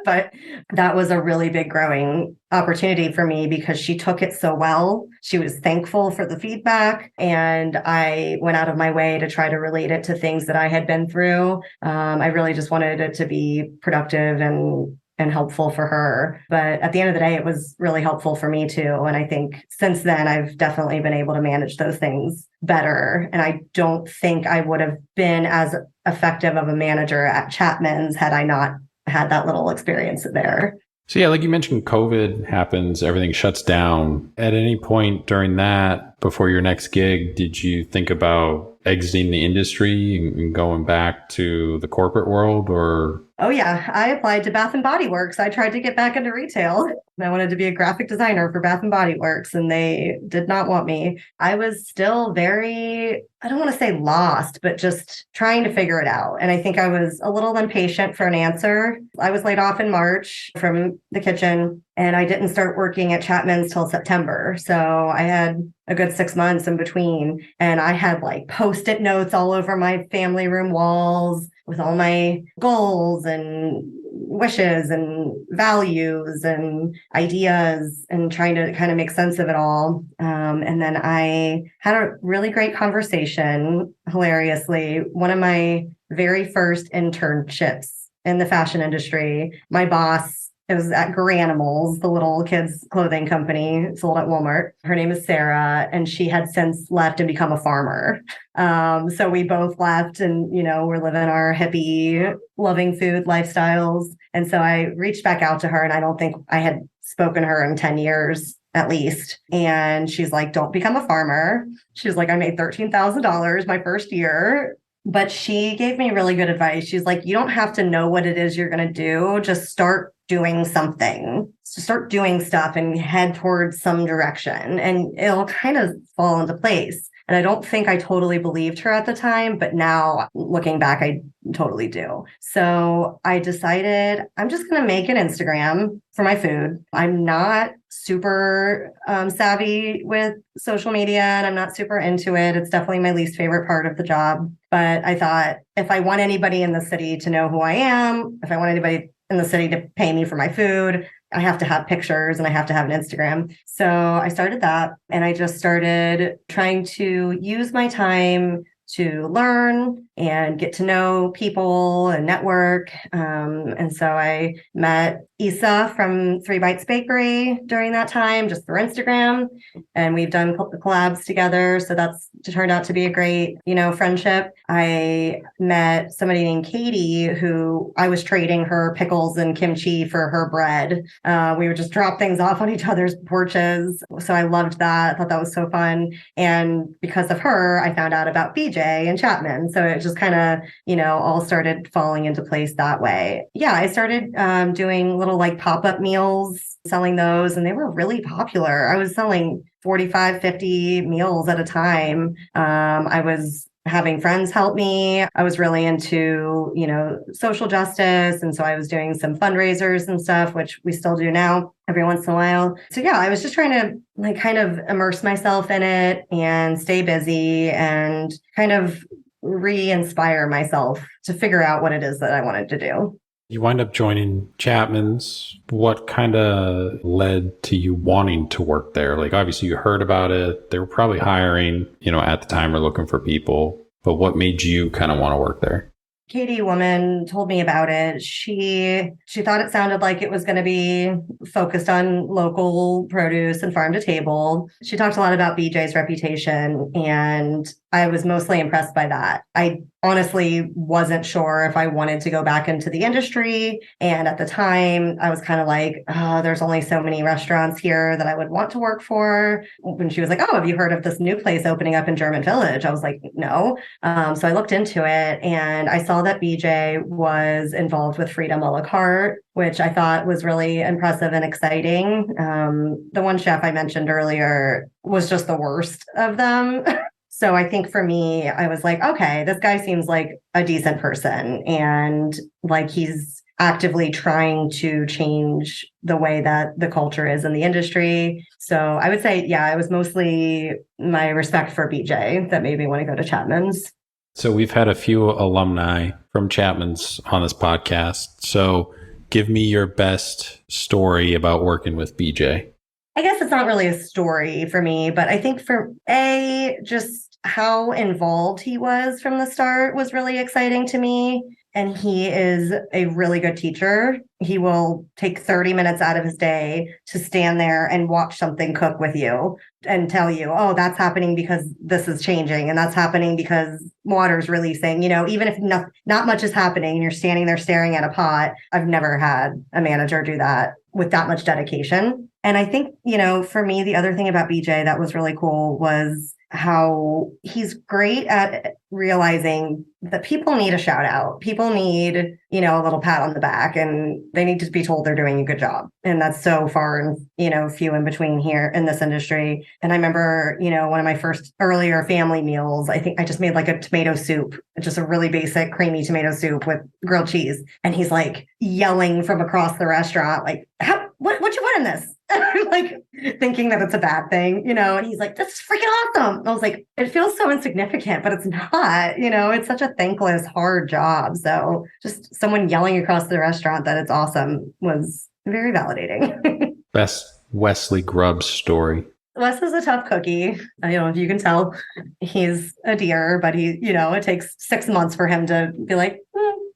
But that was a really big growing opportunity for me because she took it so well. She was thankful for the feedback, and I went out of my way to try to relate it to things that I had been through. I really just wanted it to be productive and helpful for her. But at the end of the day, it was really helpful for me too. And I think since then, I've definitely been able to manage those things better. And I don't think I would have been as effective of a manager at Chapman's had I not had that little experience there. So yeah, like you mentioned, COVID happens, everything shuts down. At any point during that, before your next gig, did you think about exiting the industry and going back to the corporate world, or? Oh yeah, I applied to Bath and Body Works. I tried to get back into retail. I wanted to be a graphic designer for Bath and Body Works, and they did not want me. I was still very, I don't want to say lost, but just trying to figure it out. And I think I was a little impatient for an answer. I was laid off in March from the kitchen, and I didn't start working at Chapman's till September. So I had a good 6 months in between, and I had like post-it notes all over my family room walls with all my goals and wishes and values and ideas, and trying to kind of make sense of it all. And then I had a really great conversation, hilariously. One of my very first internships in the fashion industry, my boss, it was at Garanimals, the little kids clothing company sold at Walmart. Her name is Sarah, and she had since left and become a farmer. So we both left, and, we're living our hippie, loving food lifestyles. And so I reached back out to her, and I don't think I had spoken to her in 10 years at least. And she's like, don't become a farmer. She's like, I made $13,000 my first year. But she gave me really good advice. She's like, you don't have to know what it is you're going to do. Just start doing something. So start doing stuff and head towards some direction, and it'll kind of fall into place. And I don't think I totally believed her at the time, but now looking back, I totally do. So I decided I'm just going to make an Instagram for my food. I'm not super savvy with social media, and I'm not super into it. It's definitely my least favorite part of the job. But I thought, if I want anybody in the city to know who I am, if I want anybody in the city to pay me for my food, I have to have pictures and I have to have an Instagram. So I started that, and I just started trying to use my time to learn and get to know people and network. And so I met Isa from Three Bites Bakery during that time, just through Instagram. And we've done collabs together. So that's turned out to be a great, friendship. I met somebody named Katie, who I was trading her pickles and kimchi for her bread. We would just drop things off on each other's porches. So I loved that. I thought that was so fun. And because of her, I found out about BJ and Chapman. So it just kind of, all started falling into place that way. Yeah, I started doing little like pop-up meals, selling those, and they were really popular. I was selling 45, 50 meals at a time. I was having friends help me. I was really into, social justice. And so I was doing some fundraisers and stuff, which we still do now every once in a while. So yeah, I was just trying to kind of immerse myself in it and stay busy and kind of re-inspire myself to figure out what it is that I wanted to do. You wind up joining Chapman's. What kind of led to you wanting to work there? Like, obviously you heard about it. They were probably hiring, at the time, or looking for people. But what made you kind of want to work there? Katie woman told me about it. She thought it sounded like it was going to be focused on local produce and farm to table. She talked a lot about BJ's reputation, and I was mostly impressed by that. I honestly wasn't sure if I wanted to go back into the industry. And at the time, I was kind of like, oh, there's only so many restaurants here that I would want to work for. When she was like, oh, have you heard of this new place opening up in German Village? I was like, no. So I looked into it, and I saw that BJ was involved with Freedom a la carte, which I thought was really impressive and exciting. The one chef I mentioned earlier was just the worst of them. So I think for me, I was like, okay, this guy seems like a decent person, and like he's actively trying to change the way that the culture is in the industry. So I would say, yeah, it was mostly my respect for BJ that made me want to go to Chapman's. So we've had a few alumni from Chapman's on this podcast. So give me your best story about working with BJ. I guess it's not really a story for me, but I think for just how involved he was from the start was really exciting to me. And he is a really good teacher. He will take 30 minutes out of his day to stand there and watch something cook with you and tell you, oh, that's happening because this is changing. And that's happening because water's releasing. Even if not much is happening and you're standing there staring at a pot, I've never had a manager do that with that much dedication. And I think, for me, the other thing about BJ that was really cool was how he's great at realizing that people need a shout out. People need, a little pat on the back, and they need to be told they're doing a good job. And that's so far and, few in between here in this industry. And I remember, one of my first earlier family meals, I think I just made like a tomato soup, just a really basic creamy tomato soup with grilled cheese. And he's like yelling from across the restaurant, like, what you put in this? I'm like thinking that it's a bad thing, and he's like, this is freaking awesome. I was like, it feels so insignificant, but it's not, it's such a thankless, hard job. So just someone yelling across the restaurant that it's awesome was very validating. Best Wesley Grubbs story. Wes is a tough cookie. I don't know if you can tell. He's a dear, but it takes 6 months for him to be like,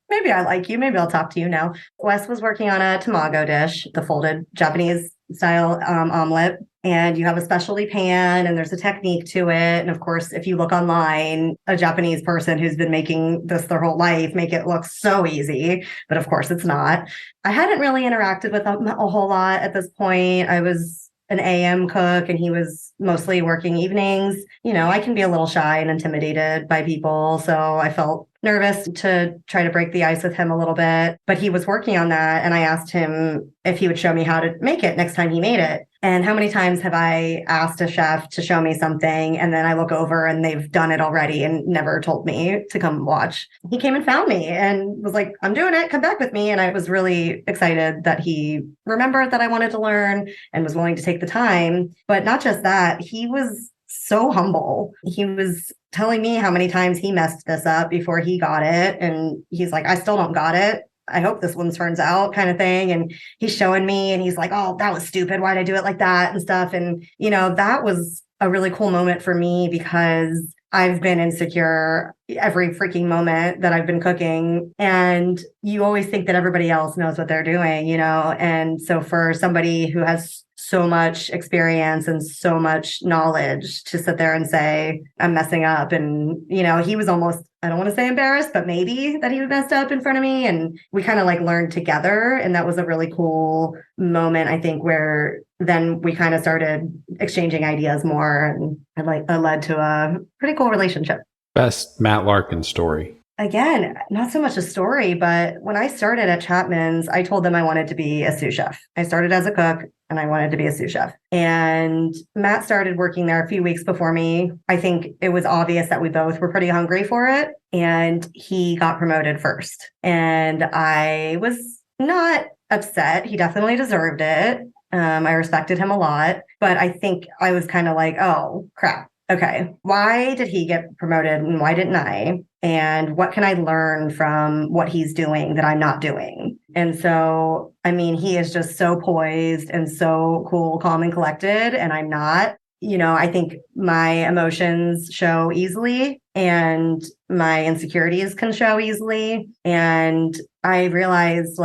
maybe I like you. Maybe I'll talk to you now. Wes was working on a tamago dish, the folded Japanese style omelet. And you have a specialty pan and there's a technique to it. And of course, if you look online, a Japanese person who's been making this their whole life make it look so easy. But of course, it's not. I hadn't really interacted with him a whole lot at this point. I was an AM cook and he was mostly working evenings. I can be a little shy and intimidated by people. So I felt nervous to try to break the ice with him a little bit, but he was working on that. And I asked him if he would show me how to make it next time he made it. And how many times have I asked a chef to show me something and then I look over and they've done it already and never told me to come watch? He came and found me and was like, I'm doing it. Come back with me. And I was really excited that he remembered that I wanted to learn and was willing to take the time. But not just that, he was so humble. He was telling me how many times he messed this up before he got it. And he's like, I still don't got it. I hope this one turns out kind of thing. And he's showing me and he's like, oh, that was stupid. Why'd I do it like that and stuff? And, that was a really cool moment for me because I've been insecure every freaking moment that I've been cooking. And you always think that everybody else knows what they're doing, And so for somebody who has so much experience and so much knowledge to sit there and say, I'm messing up. And, he was almost, I don't want to say embarrassed, but maybe that he messed up in front of me. And we kind of like learned together. And that was a really cool moment, I think, where then we kind of started exchanging ideas more. And it led to a pretty cool relationship. Best Matt Larkin story. Again, not so much a story, but when I started at Chapman's, I told them I wanted to be a sous chef. I started as a cook and I wanted to be a sous chef. And Matt started working there a few weeks before me. I think it was obvious that we both were pretty hungry for it. And he got promoted first. And I was not upset. He definitely deserved it. I respected him a lot. But I think I was kind of like, oh, crap. Okay, why did he get promoted and why didn't I? And what can I learn from what he's doing that I'm not doing? And so, he is just so poised and so cool, calm, and collected, and I'm not. I think my emotions show easily and my insecurities can show easily. And I realized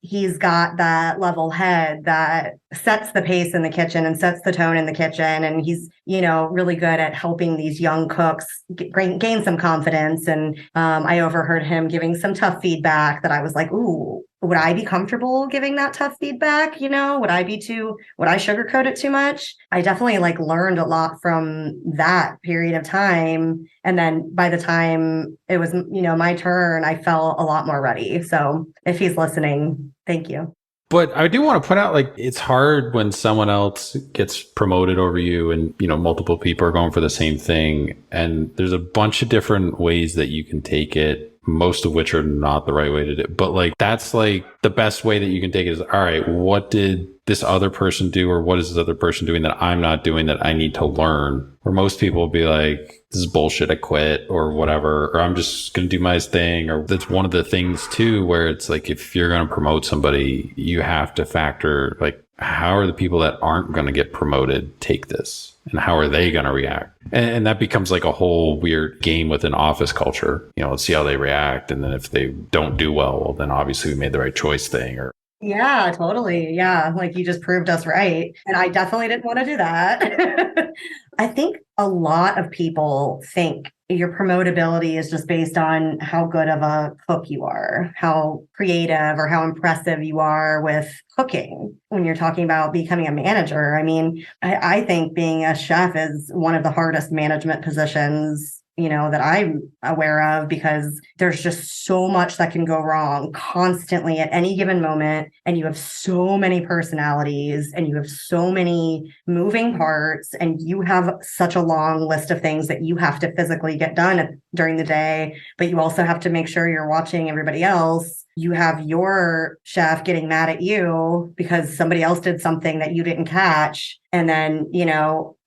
he's got that level head that sets the pace in the kitchen and sets the tone in the kitchen. And he's, really good at helping these young cooks gain some confidence. And I overheard him giving some tough feedback that I was like, ooh, would I be comfortable giving that tough feedback? Would I sugarcoat it too much? I definitely learned a lot from that period of time. And then by the time it was, my turn, I felt a lot more ready. So if he's listening, thank you. But I do want to point out, it's hard when someone else gets promoted over you and, multiple people are going for the same thing. And there's a bunch of different ways that you can take it, most of which are not the right way to do it. But that's the best way that you can take it is, all right, what did this other person do? Or what is this other person doing that I'm not doing that I need to learn? Where most people will be like, this is bullshit, I quit or whatever, or I'm just going to do my thing. Or that's one of the things too, where it's if you're going to promote somebody, you have to factor how are the people that aren't going to get promoted take this? And how are they going to react? And that becomes a whole weird game within office culture. Let's see how they react. And then if they don't do well, then obviously we made the right choice thing. Or yeah, totally. Yeah. You just proved us right. And I definitely didn't want to do that. I think a lot of people think your promotability is just based on how good of a cook you are, how creative or how impressive you are with cooking. When you're talking about becoming a manager, I mean, I think being a chef is one of the hardest management positions, that I'm aware of, because there's just so much that can go wrong constantly at any given moment. And you have so many personalities and you have so many moving parts, and you have such a long list of things that you have to physically get done during the day. But you also have to make sure you're watching everybody else. You have your chef getting mad at you because somebody else did something that you didn't catch. And then,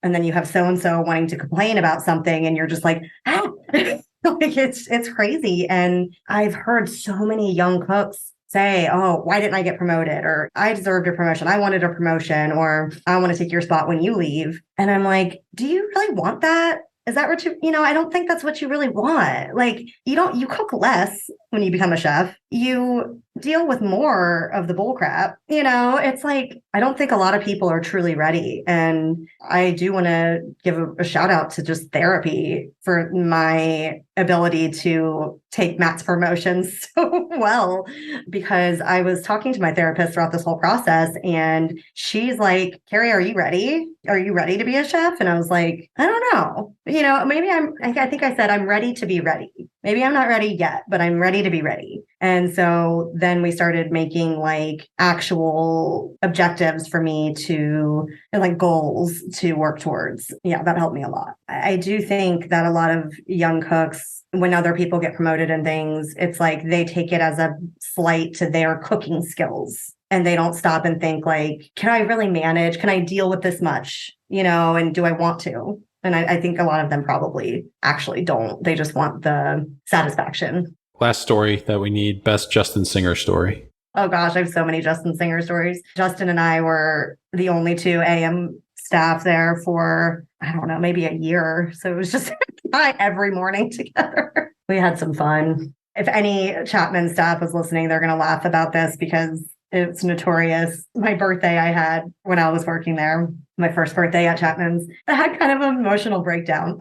and then you have so-and-so wanting to complain about something, and you're just like, ah. Like it's crazy. And I've heard so many young cooks say, oh, why didn't I get promoted? Or I deserved a promotion. I wanted a promotion, or I want to take your spot when you leave. And I'm like, do you really want that? Is that what I don't think that's what you really want. Like, you cook less when you become a chef. You deal with more of the bull crap. It's like, I don't think a lot of people are truly ready. And I do want to give a shout out to just therapy for my ability to take Matt's promotions so well, because I was talking to my therapist throughout this whole process, and she's like, Carrie, are you ready? Are you ready to be a chef? And I was like, I don't know. Maybe I think I said, I'm ready to be ready. Maybe I'm not ready yet, but I'm ready to be ready. And so then we started making like actual objectives for me to, and like goals to work towards. Yeah, that helped me a lot. I do think that a lot of young cooks, when other people get promoted and things, it's like they take it as a slight to their cooking skills. And they don't stop and think like, can I really manage? Can I deal with this much? And do I want to? And I think a lot of them probably actually don't. They just want the satisfaction. Last story that we need, best Justin Singer story. Oh gosh, I have so many Justin Singer stories. Justin and I were the only two AM staff there for, I don't know, maybe a year. So it was just every morning together. We had some fun. If any Chapman staff was listening, they're going to laugh about this because it's notorious. My birthday I had when I was working there, my first birthday at Chapman's, I had kind of an emotional breakdown.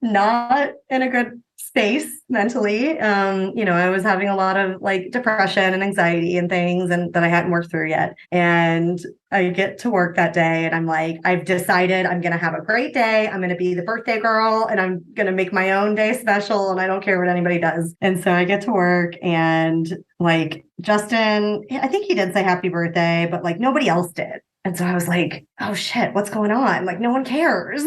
Not in a good space mentally. I was having a lot of like depression and anxiety and things, and that I hadn't worked through yet. And I get to work that day and I'm like, I've decided I'm going to have a great day. I'm going to be the birthday girl and I'm going to make my own day special, and I don't care what anybody does. And so I get to work, and like Justin, I think he did say happy birthday, but like nobody else did. And so I was like, oh shit, what's going on? Like, no one cares.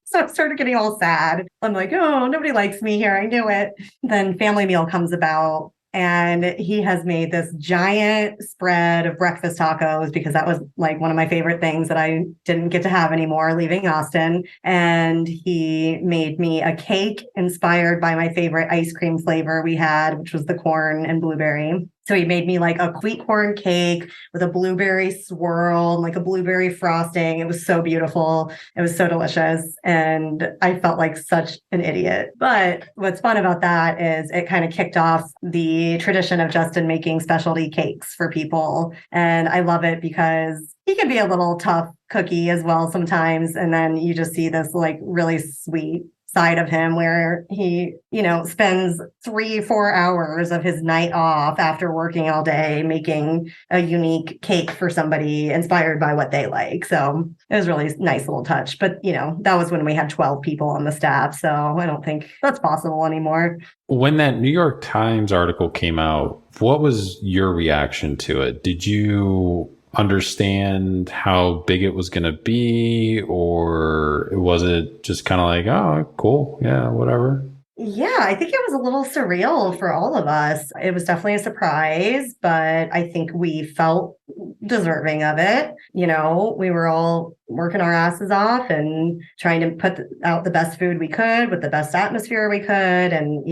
So I started getting all sad. I'm like, oh, nobody likes me here. I knew it. Then family meal comes about, and he has made this giant spread of breakfast tacos, because that was like one of my favorite things that I didn't get to have anymore leaving Austin. And he made me a cake inspired by my favorite ice cream flavor we had, which was the corn and blueberry. So he made me like a sweet corn cake with a blueberry swirl, like a blueberry frosting. It was so beautiful. It was so delicious. And I felt like such an idiot. But what's fun about that is it kind of kicked off the tradition of Justin making specialty cakes for people. And I love it because he can be a little tough cookie as well sometimes. And then you just see this like really sweet side of him where he, spends 3-4 hours of his night off after working all day making a unique cake for somebody inspired by what they like. So it was really nice little touch. But, that was when we had 12 people on the staff. So I don't think that's possible anymore. When that New York Times article came out, what was your reaction to it? Did you understand how big it was going to be, or was it just kind of like, oh, cool, yeah, whatever? Yeah, I think it was a little surreal for all of us. It was definitely a surprise, but I think we felt deserving of it. We were all working our asses off and trying to put out the best food we could with the best atmosphere we could. And,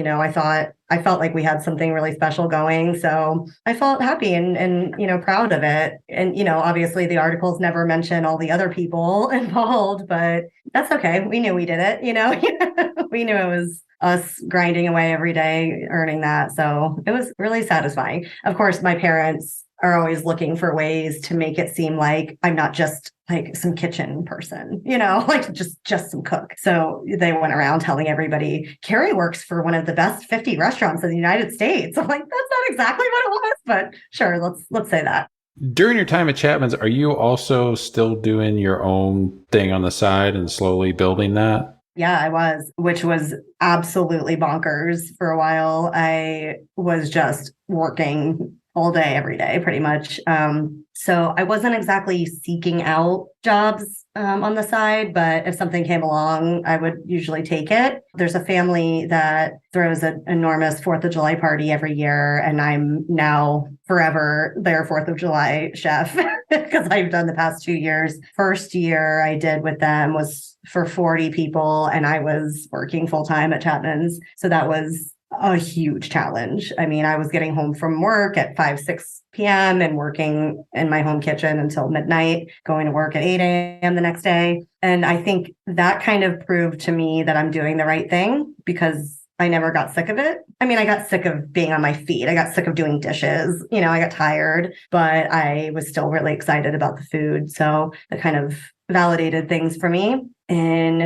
I felt like we had something really special going. So I felt happy and proud of it. And, obviously the articles never mention all the other people involved, but that's okay. We knew we did it, we knew it was us grinding away every day, earning that. So it was really satisfying. Of course, my parents are always looking for ways to make it seem like I'm not just like some kitchen person, like just some cook. So they went around telling everybody, Carrie works for one of the best 50 restaurants in the United States. I'm like, that's not exactly what it was, but sure, let's say that. During your time at Chapman's, are you also still doing your own thing on the side and slowly building that? Yeah, I was, which was absolutely bonkers for a while. I was just working all day, every day, pretty much. So I wasn't exactly seeking out jobs on the side, but if something came along, I would usually take it. There's a family that throws an enormous 4th of July party every year, and I'm now forever their 4th of July chef because I've done the past 2 years. First year I did with them was for 40 people, and I was working full time at Chapman's. So that was a huge challenge. I mean, I was getting home from work at 5, 6 p.m. and working in my home kitchen until midnight, going to work at 8 a.m. the next day. And I think that kind of proved to me that I'm doing the right thing because I never got sick of it. I mean, I got sick of being on my feet. I got sick of doing dishes. I got tired, but I was still really excited about the food. So it kind of validated things for me. And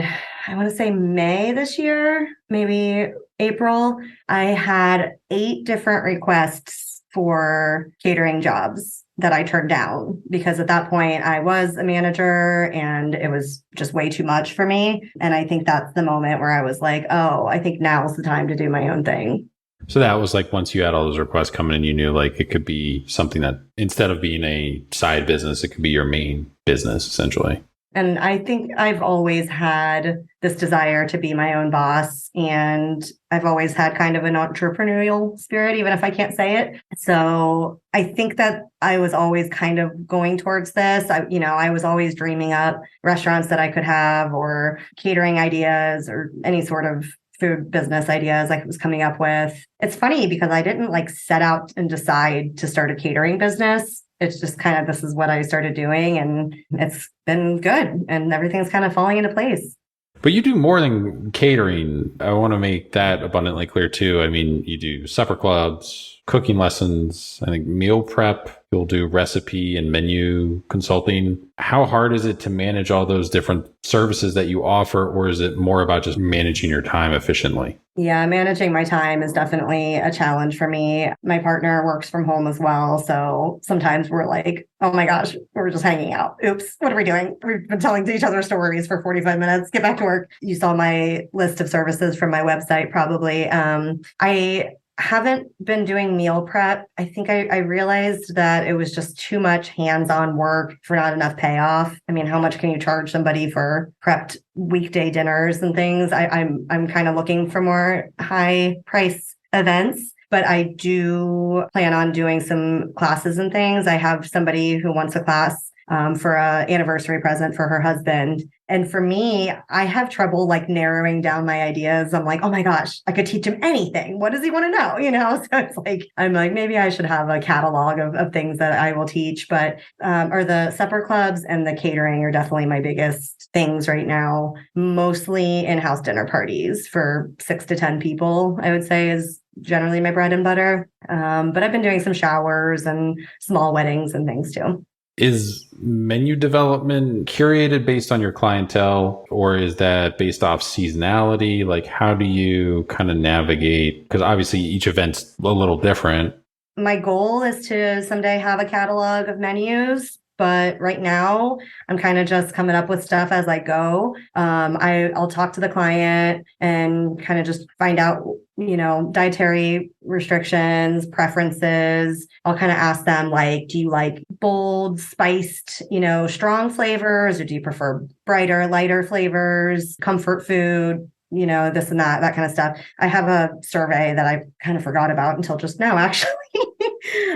I want to say May this year, maybe April, I had 8 different requests for catering jobs that I turned down because at that point I was a manager and it was just way too much for me. And I think that's the moment where I was like, oh, I think now's the time to do my own thing. So that was like once you had all those requests coming in, you knew like it could be something that instead of being a side business, it could be your main business essentially. And I think I've always had this desire to be my own boss. And I've always had kind of an entrepreneurial spirit, even if I can't say it. So I think that I was always kind of going towards this. I was always dreaming up restaurants that I could have or catering ideas or any sort of food business ideas I was coming up with. It's funny because I didn't like set out and decide to start a catering business. It's just kind of, this is what I started doing and it's been good and everything's kind of falling into place. But you do more than catering. I want to make that abundantly clear too. I mean, you do supper clubs, cooking lessons, I think meal prep. You'll do recipe and menu consulting. How hard is it to manage all those different services that you offer, or is it more about just managing your time efficiently? Yeah, managing my time is definitely a challenge for me. My partner works from home as well. So sometimes we're like, oh my gosh, we're just hanging out. Oops, what are we doing? We've been telling each other stories for 45 minutes. Get back to work. You saw my list of services from my website, probably. I haven't been doing meal prep. I think I realized that it was just too much hands-on work for not enough payoff. I mean, how much can you charge somebody for prepped weekday dinners and things? I'm kind of looking for more high price events. But I do plan on doing some classes and things. I have somebody who wants a class for an anniversary present for her husband. And for me, I have trouble like narrowing down my ideas. I'm like, oh my gosh, I could teach him anything. What does he want to know? So it's like, I'm like, maybe I should have a catalog of things that I will teach. But or the supper clubs and the catering are definitely my biggest things right now. Mostly in-house dinner parties for 6 to 10 people, I would say is generally my bread and butter. But I've been doing some showers and small weddings and things too. Is menu development curated based on your clientele, or is that based off seasonality? Like, how do you kind of navigate? Because obviously each event's a little different. My goal is to someday have a catalog of menus. But right now, I'm kind of just coming up with stuff as I go. I'll talk to the client and kind of just find out, dietary restrictions, preferences. I'll kind of ask them like, do you like bold, spiced, strong flavors, or do you prefer brighter, lighter flavors, comfort food? This and that kind of stuff. I have a survey that I kind of forgot about until just now, actually.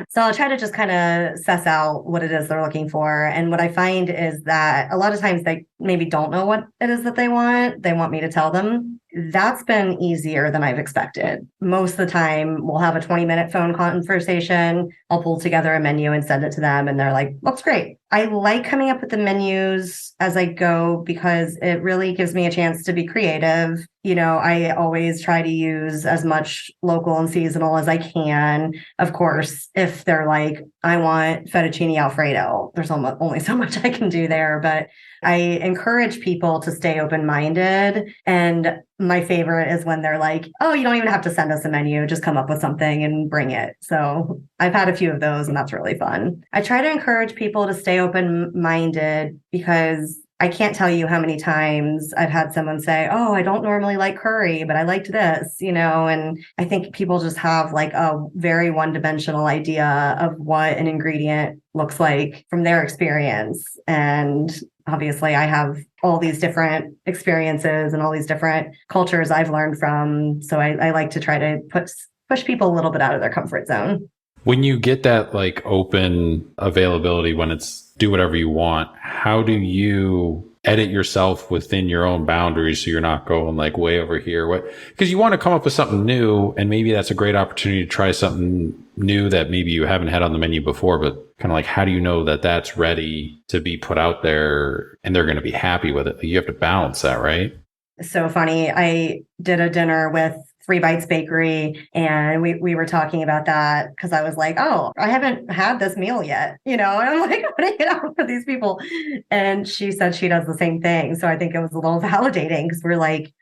So I'll try to just kind of suss out what it is they're looking for. And what I find is that a lot of times they maybe don't know what it is that they want. They want me to tell them. that's been easier than I've expected. Most of the time, we'll have a 20-minute phone conversation. I'll pull together a menu and send it to them, and they're like, looks great. I like coming up with the menus as I go because it really gives me a chance to be creative. I always try to use as much local and seasonal as I can. Of course, if they're like, I want fettuccine Alfredo, there's only so much I can do there. But I encourage people to stay open-minded. And my favorite is when they're like, oh, you don't even have to send us a menu, just come up with something and bring it. So I've had a few of those, and that's really fun. I try to encourage people to stay open-minded because I can't tell you how many times I've had someone say, oh, I don't normally like curry, but I liked this, and I think people just have like a very one-dimensional idea of what an ingredient looks like from their experience. And obviously, I have all these different experiences and all these different cultures I've learned from. So I like to try to push people a little bit out of their comfort zone. When you get that like open availability, when it's do whatever you want, how do you edit yourself within your own boundaries so you're not going like way over here? Because you want to come up with something new, and maybe that's a great opportunity to try something new that maybe you haven't had on the menu before, but kind of like, how do you know that that's ready to be put out there and they're going to be happy with it? Like, you have to balance that, right? So funny. I did a dinner with Three Bites Bakery, and we were talking about that because I was like, oh, I haven't had this meal yet, and I'm like, putting it out for these people. And she said she does the same thing. So I think it was a little validating because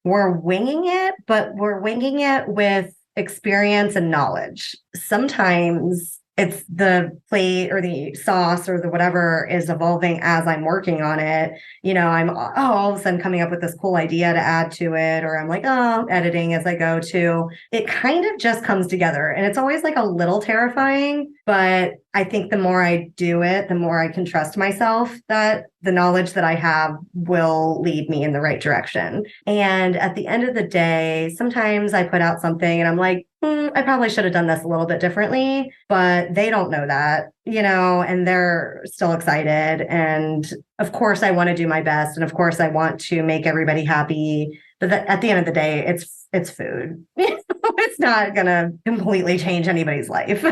we're winging it, but we're winging it with experience and knowledge. Sometimes it's the plate or the sauce or the whatever is evolving as I'm working on it. I'm all of a sudden coming up with this cool idea to add to it, or I'm like, oh, editing as I go too. It kind of just comes together, and it's always like a little terrifying, but I think the more I do it, the more I can trust myself that the knowledge that I have will lead me in the right direction. And at the end of the day, sometimes I put out something and I'm like, I probably should have done this a little bit differently, but they don't know that, and they're still excited. And of course, I want to do my best. And of course, I want to make everybody happy. But at the end of the day, it's food. It's not going to completely change anybody's life.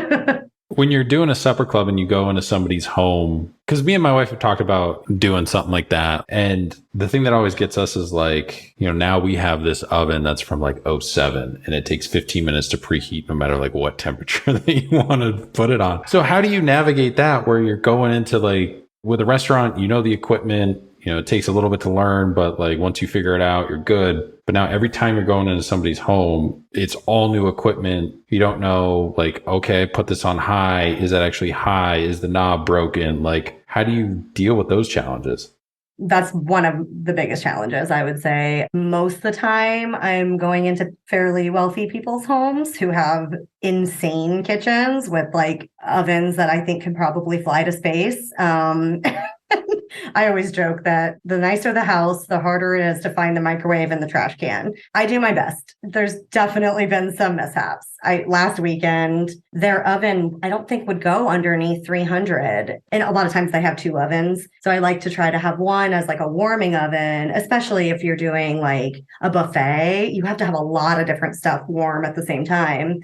When you're doing a supper club and you go into somebody's home, because me and my wife have talked about doing something like that. And the thing that always gets us is like, now we have this oven that's from like '07, and it takes 15 minutes to preheat no matter like what temperature that you want to put it on. So how do you navigate that where you're going into like with a restaurant, the equipment, it takes a little bit to learn, but like once you figure it out, you're good. But now every time you're going into somebody's home, it's all new equipment. You don't know, like, okay, put this on high. Is that actually high? Is the knob broken? Like, how do you deal with those challenges? That's one of the biggest challenges, I would say. Most of the time, I'm going into fairly wealthy people's homes who have insane kitchens with like ovens that I think can probably fly to space. I always joke that the nicer the house, the harder it is to find the microwave and the trash can. I do my best. There's definitely been some mishaps. Last weekend, their oven, I don't think would go underneath 300. And a lot of times they have two ovens. So I like to try to have one as like a warming oven, especially if you're doing like a buffet. You have to have a lot of different stuff warm at the same time,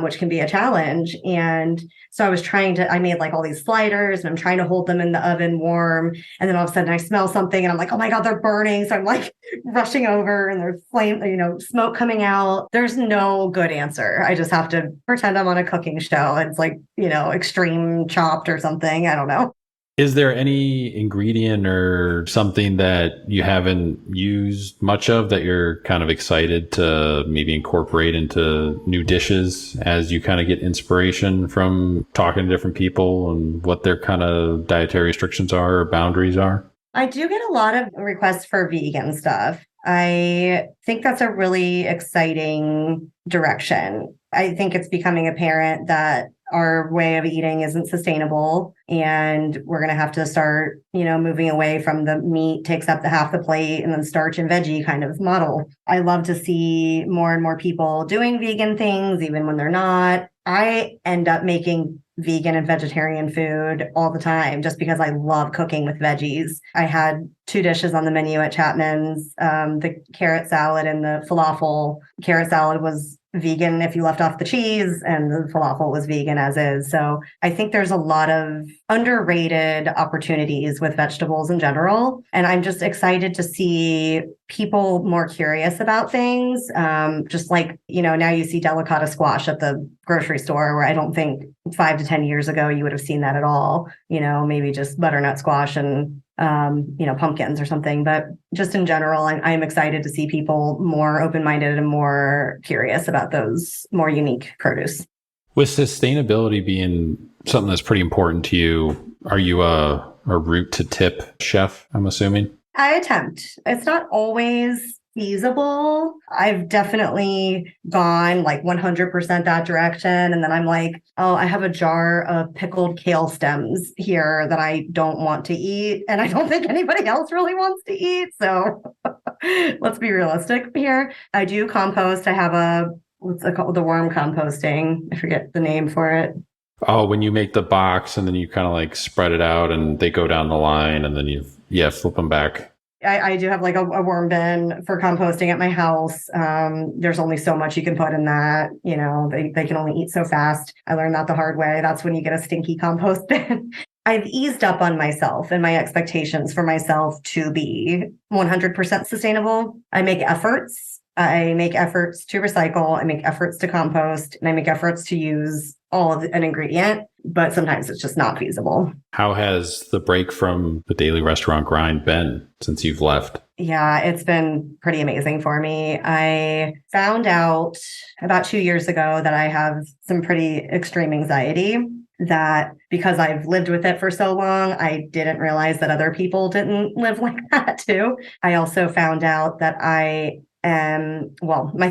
which can be a challenge. And so I made like all these sliders, and I'm trying to hold them in the oven warm. And then all of a sudden I smell something and I'm like, oh my God, they're burning. So I'm like rushing over, and there's smoke coming out. There's no good answer. I just have to pretend I'm on a cooking show. It's like, extreme chopped or something. I don't know. Is there any ingredient or something that you haven't used much of that you're kind of excited to maybe incorporate into new dishes as you kind of get inspiration from talking to different people and what their kind of dietary restrictions are or boundaries are? I do get a lot of requests for vegan stuff. I think that's a really exciting direction. I think it's becoming apparent that our way of eating isn't sustainable, and we're going to have to start, moving away from the meat takes up the half the plate and then starch and veggie kind of model. I love to see more and more people doing vegan things, even when they're not. I end up making vegan and vegetarian food all the time just because I love cooking with veggies. I had two dishes on the menu at Chapman's. The carrot salad and the falafel. Carrot salad was vegan if you left off the cheese, and the falafel was vegan as is. So I think there's a lot of underrated opportunities with vegetables in general. And I'm just excited to see people more curious about things. Just like, now you see delicata squash at the grocery store, where I don't think 5 to 10 years ago you would have seen that at all. Maybe just butternut squash and pumpkins or something. But just in general, I'm excited to see people more open-minded and more curious about those more unique produce. With sustainability being something that's pretty important to you, are you a root to tip chef, I'm assuming? I attempt. It's not always feasible. I've definitely gone like 100% that direction. And then I'm like, oh, I have a jar of pickled kale stems here that I don't want to eat. And I don't think anybody else really wants to eat. So let's be realistic here. I do compost. I have what's it called? The worm composting. I forget the name for it. Oh, when you make the box and then you kind of like spread it out and they go down the line and then you flip them back. I do have like a worm bin for composting at my house. There's only so much you can put in that. They can only eat so fast. I learned that the hard way. That's when you get a stinky compost bin. I've eased up on myself and my expectations for myself to be 100% sustainable. I make efforts. I make efforts to recycle. I make efforts to compost, and I make efforts to use all of an ingredient, but sometimes it's just not feasible. How has the break from the daily restaurant grind been since you've left? Yeah, it's been pretty amazing for me. I found out about 2 years ago that I have some pretty extreme anxiety, that because I've lived with it for so long, I didn't realize that other people didn't live like that too. I also found out that my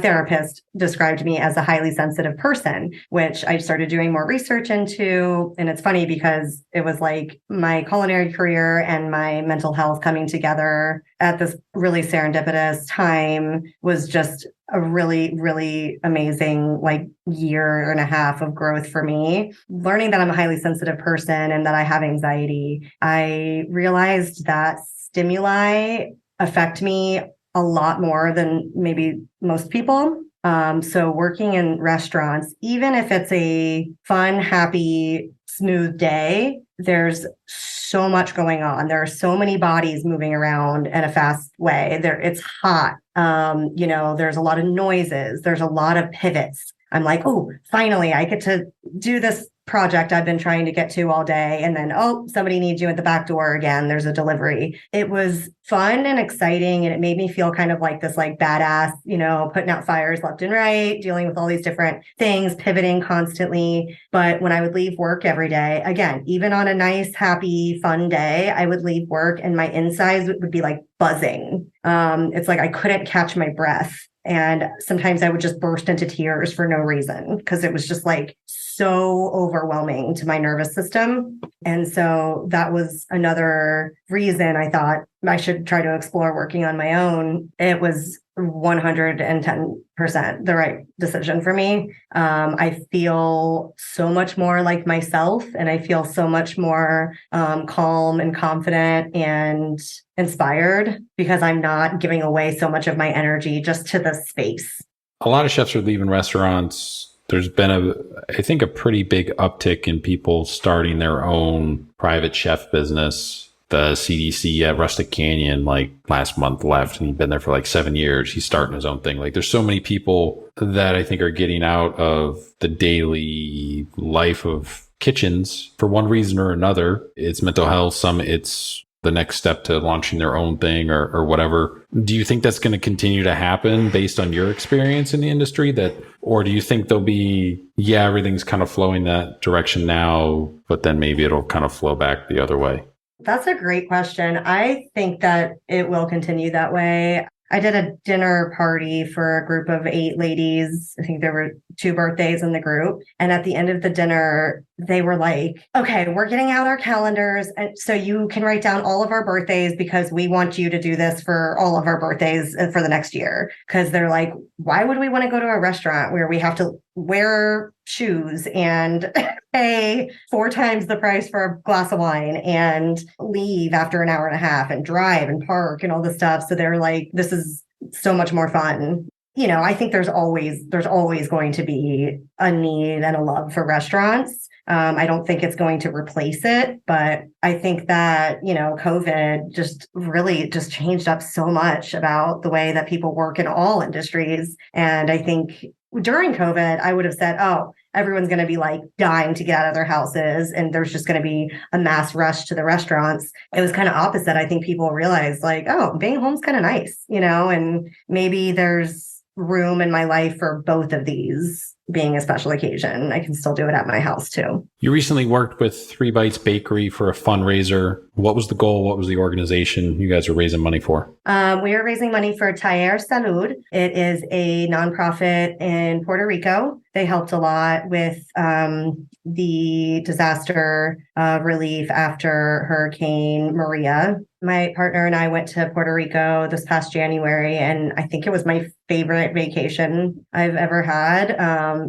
therapist described me as a highly sensitive person, which I started doing more research into. And it's funny because it was like my culinary career and my mental health coming together at this really serendipitous time was just a really, really amazing year and a half of growth for me. Learning that I'm a highly sensitive person and that I have anxiety, I realized that stimuli affect me a lot more than maybe most people. So working in restaurants, even if it's a fun, happy, smooth day, there's so much going on. There are so many bodies moving around in a fast way. It's hot. There's a lot of noises. There's a lot of pivots. I'm like, oh, finally, I get to do this project I've been trying to get to all day. And then, oh, somebody needs you at the back door again. There's a delivery. It was fun and exciting. And it made me feel kind of like this badass, putting out fires left and right, dealing with all these different things, pivoting constantly. But when I would leave work every day, again, even on a nice, happy, fun day, I would leave work and my insides would be like buzzing. It's like I couldn't catch my breath. And sometimes I would just burst into tears for no reason because it was just so overwhelming to my nervous system. And so that was another reason I thought I should try to explore working on my own. It was 110% the right decision for me. I feel so much more like myself, and I feel so much more calm and confident and inspired because I'm not giving away so much of my energy just to the space. A lot of chefs are leaving restaurants. There's been I think a pretty big uptick in people starting their own private chef business. The CDC at Rustic Canyon, last month left, and he'd been there for 7 years. He's starting his own thing. There's so many people that I think are getting out of the daily life of kitchens for one reason or another. It's mental health. Some it's the next step to launching their own thing or whatever. Do you think that's going to continue to happen based on your experience in the industry, or do you think there'll be, everything's kind of flowing that direction now, but then maybe it'll kind of flow back the other way? That's a great question. I think that it will continue that way. I did a dinner party for a group of 8 ladies. I think there were 2 birthdays in the group. And at the end of the dinner, they were like, okay, we're getting out our calendars. And so you can write down all of our birthdays because we want you to do this for all of our birthdays for the next year. Because they're like, why would we want to go to a restaurant where we have to wear shoes and pay 4 times the price for a glass of wine and leave after an hour and a half and drive and park and all this stuff. So they're like, this is so much more fun. I think there's always going to be a need and a love for restaurants. I don't think it's going to replace it, but I think that, COVID just really just changed up so much about the way that people work in all industries. And I think during COVID, I would have said, oh, everyone's going to be like dying to get out of their houses and there's just going to be a mass rush to the restaurants. It was kind of opposite. I think people realized like, oh, being home's kind of nice, and maybe there's room in my life for both of these being a special occasion. I can still do it at my house too. You recently worked with Three Bites Bakery for a fundraiser. What was the goal? What was the organization you guys are raising money for? We are raising money for Taller Salud. It is a nonprofit in Puerto Rico. They helped a lot with the disaster relief after Hurricane Maria. My partner and I went to Puerto Rico this past January, and I think it was my favorite vacation I've ever had.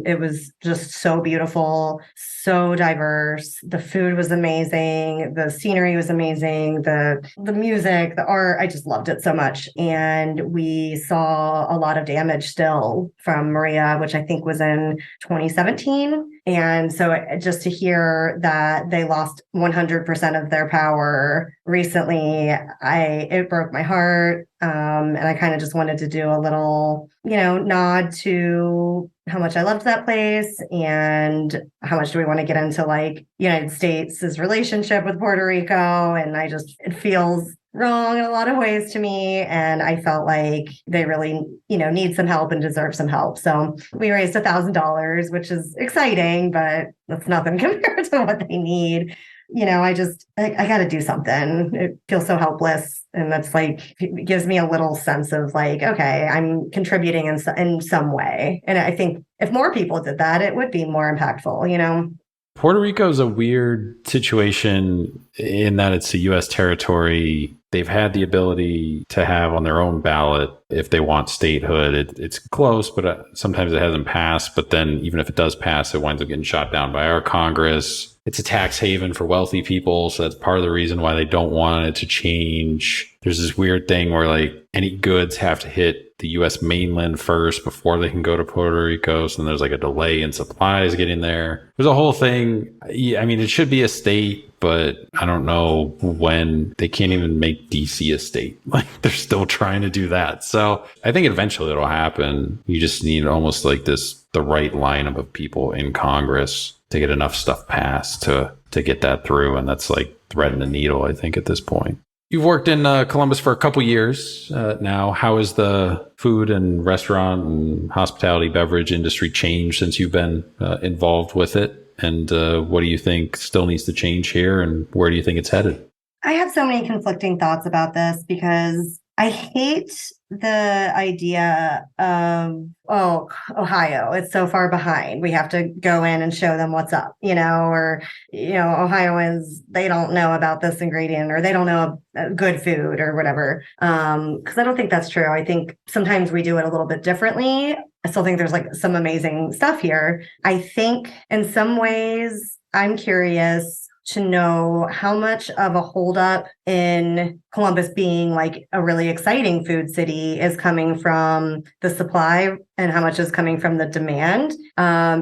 It was just so beautiful, so diverse. The food was amazing. The scenery was amazing. The music, the art, I just loved it so much. And we saw a lot of damage still from Maria, which I think was in 2017. And so just to hear that they lost 100% of their power recently, it broke my heart. And I kind of just wanted to do a little, nod to how much I loved that place and how much do we want to get into like United States' relationship with Puerto Rico. And it feels wrong in a lot of ways to me. And I felt like they really, need some help and deserve some help. So we raised $1,000, which is exciting, but that's nothing compared to what they need. I got to do something. It feels so helpless. And that's like, it gives me a little sense of like, okay, I'm contributing in some way. And I think if more people did that, it would be more impactful, Puerto Rico is a weird situation in that it's a U.S. territory. They've had the ability to have on their own ballot if they want statehood. It's close, but sometimes it hasn't passed. But then even if it does pass, it winds up getting shot down by our Congress. It's a tax haven for wealthy people. So that's part of the reason why they don't want it to change. There's this weird thing where like any goods have to hit the U.S. mainland first before they can go to Puerto Rico. So then there's like a delay in supplies getting there. There's a whole thing. I mean, it should be a state, but I don't know when. They can't even make DC a state. Like they're still trying to do that. So I think eventually it'll happen. You just need almost like the right lineup of people in Congress to get enough stuff passed to get that through. And that's like threading the needle, I think, at this point. You've worked in Columbus for a couple years now. How has the food and restaurant and hospitality beverage industry changed since you've been involved with it? And what do you think still needs to change here? And where do you think it's headed? I have so many conflicting thoughts about this because I hate the idea of, oh, Ohio, it's so far behind. We have to go in and show them what's up, or, Ohioans, they don't know about this ingredient or they don't know good food or whatever. Because I don't think that's true. I think sometimes we do it a little bit differently. I still think there's like some amazing stuff here. I think in some ways I'm curious to know how much of a holdup in Columbus being like a really exciting food city is coming from the supply and how much is coming from the demand.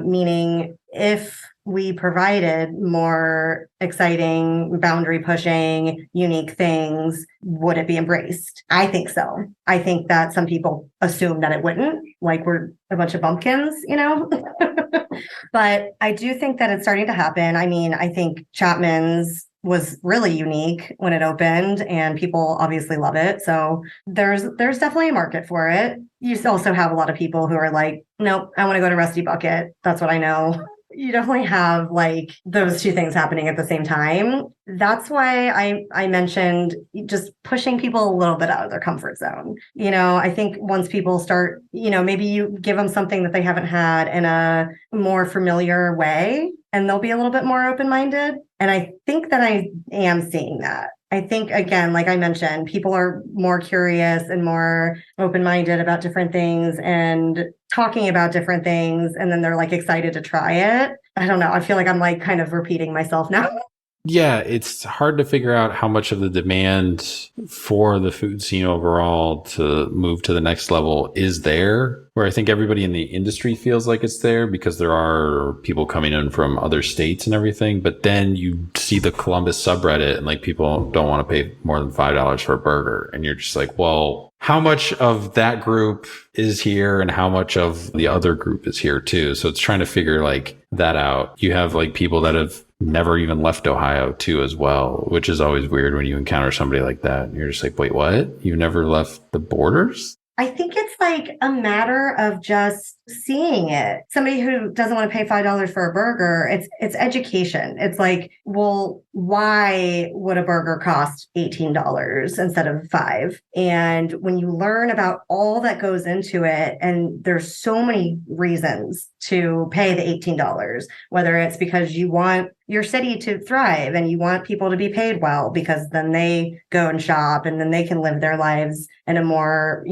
Meaning if we provided more exciting, boundary pushing, unique things, would it be embraced? I think so. I think that some people assume that it wouldn't, like we're a bunch of bumpkins, But I do think that it's starting to happen. I mean, I think Chapman's was really unique when it opened and people obviously love it. So there's definitely a market for it. You also have a lot of people who are like, nope, I want to go to Rusty Bucket. That's what I know. You definitely have like those two things happening at the same time. That's why I mentioned just pushing people a little bit out of their comfort zone. I think once people start, maybe you give them something that they haven't had in a more familiar way, and they'll be a little bit more open-minded. And I think that I am seeing that. I think, again, like I mentioned, people are more curious and more open-minded about different things. And talking about different things and then they're like excited to try it. I don't know. I feel like I'm like kind of repeating myself now. Yeah, it's hard to figure out how much of the demand for the food scene overall to move to the next level is there, where I think everybody in the industry feels like it's there because there are people coming in from other states and everything. But then you see the Columbus subreddit and like people don't want to pay more than $5 for a burger. And you're just like, well, how much of that group is here and how much of the other group is here too? So it's trying to figure like that out. You have like people that have never even left Ohio too as well, which is always weird when you encounter somebody like that. You're just like, wait, what? You've never left the borders? I think it's like a matter of just seeing it. Somebody who doesn't want to pay $5 for a burger, it's education. It's like, well, why would a burger cost $18 instead of $5? And when you learn about all that goes into it, and there's so many reasons to pay the $18, whether it's because you want your city to thrive and you want people to be paid well because then they go and shop and then they can live their lives in a more,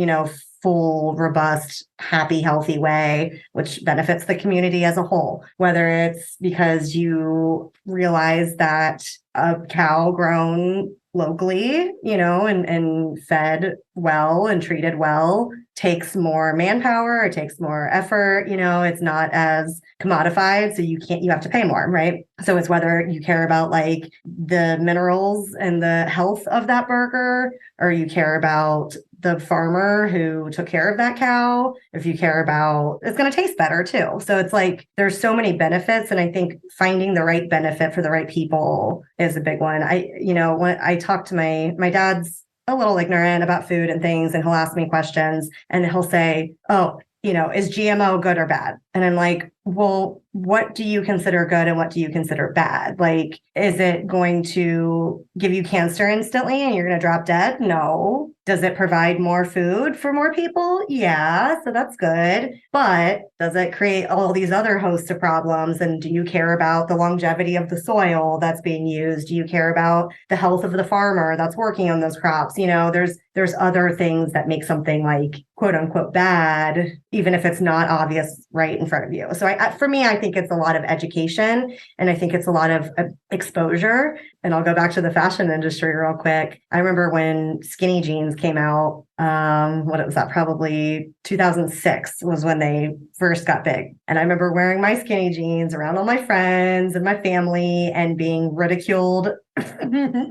full, robust, happy, healthy way, which benefits the community as a whole. Whether it's because you realize that a cow grown locally, and fed well and treated well takes more manpower, it takes more effort, it's not as commodified. So you have to pay more, right? So it's whether you care about like the minerals and the health of that burger, or you care about the farmer who took care of that cow, if you care about, it's going to taste better too. So it's like, there's so many benefits. And I think finding the right benefit for the right people is a big one. When I talk to my dad's a little ignorant about food and things, and he'll ask me questions and he'll say, oh, is GMO good or bad? And I'm like, well, what do you consider good and what do you consider bad? Like, is it going to give you cancer instantly and you're going to drop dead? No. Does it provide more food for more people? Yeah. So that's good. But does it create all these other hosts of problems? And do you care about the longevity of the soil that's being used? Do you care about the health of the farmer that's working on those crops? There's other things that make something like quote unquote bad, even if it's not obvious right in front of you. So for me, I think it's a lot of education, and I think it's a lot of exposure. And I'll go back to the fashion industry real quick. I remember when skinny jeans came out, what was that? Probably 2006 was when they first got big. And I remember wearing my skinny jeans around all my friends and my family and being ridiculed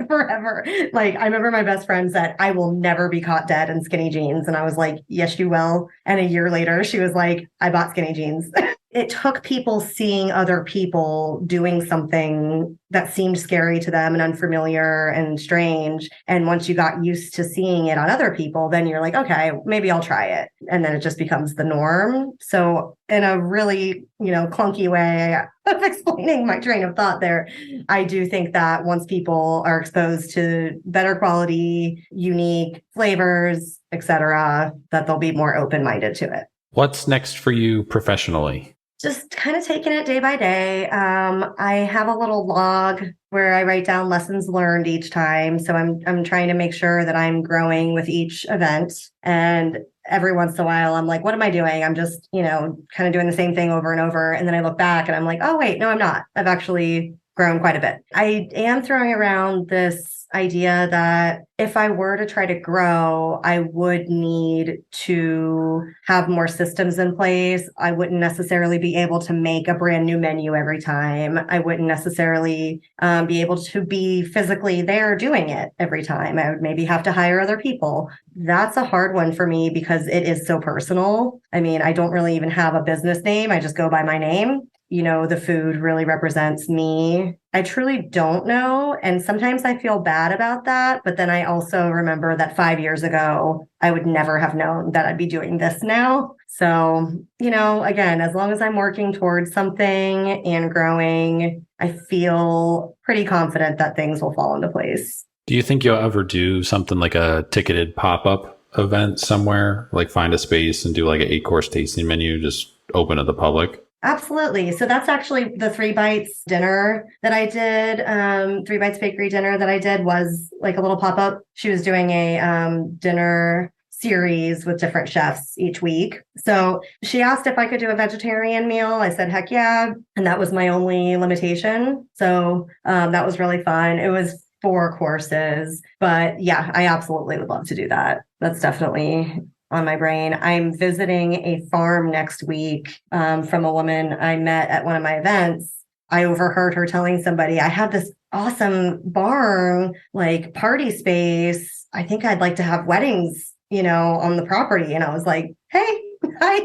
forever. Like, I remember my best friend said, I will never be caught dead in skinny jeans. And I was like, yes, you will. And a year later, she was like, I bought skinny jeans. It took people seeing other people doing something that seemed scary to them and unfamiliar and strange. And once you got used to seeing it on other people, then you're like, okay, maybe I'll try it. And then it just becomes the norm. So in a really, clunky way of explaining my train of thought there, I do think that once people are exposed to better quality, unique flavors, etc., that they'll be more open-minded to it. What's next for you professionally? Just kind of taking it day by day. I have a little log where I write down lessons learned each time. So I'm trying to make sure that I'm growing with each event. And every once in a while, I'm like, what am I doing? I'm just, kind of doing the same thing over and over. And then I look back and I'm like, oh, wait, no, I'm not. I've actually grown quite a bit. I am throwing around this idea that if I were to try to grow, I would need to have more systems in place. I wouldn't necessarily be able to make a brand new menu every time. I wouldn't necessarily be able to be physically there doing it every time. I would maybe have to hire other people. That's a hard one for me because it is so personal. I mean, I don't really even have a business name. I just go by my name. The food really represents me. I truly don't know. And sometimes I feel bad about that. But then I also remember that 5 years ago, I would never have known that I'd be doing this now. So, again, as long as I'm working towards something and growing, I feel pretty confident that things will fall into place. Do you think you'll ever do something like a ticketed pop-up event somewhere, like find a space and do like an 8-course tasting menu, just open to the public? Absolutely. So that's actually the 3 Bites dinner that I did. 3 Bites Bakery dinner that I did was like a little pop-up. She was doing a dinner series with different chefs each week. So she asked if I could do a vegetarian meal. I said, heck yeah. And that was my only limitation. So that was really fun. It was 4 courses, but yeah, I absolutely would love to do that. That's definitely on my brain. I'm visiting a farm next week from a woman I met at one of my events. I overheard her telling somebody, I had this awesome barn, like party space. I think I'd like to have weddings, on the property. And I was like, hey, hi.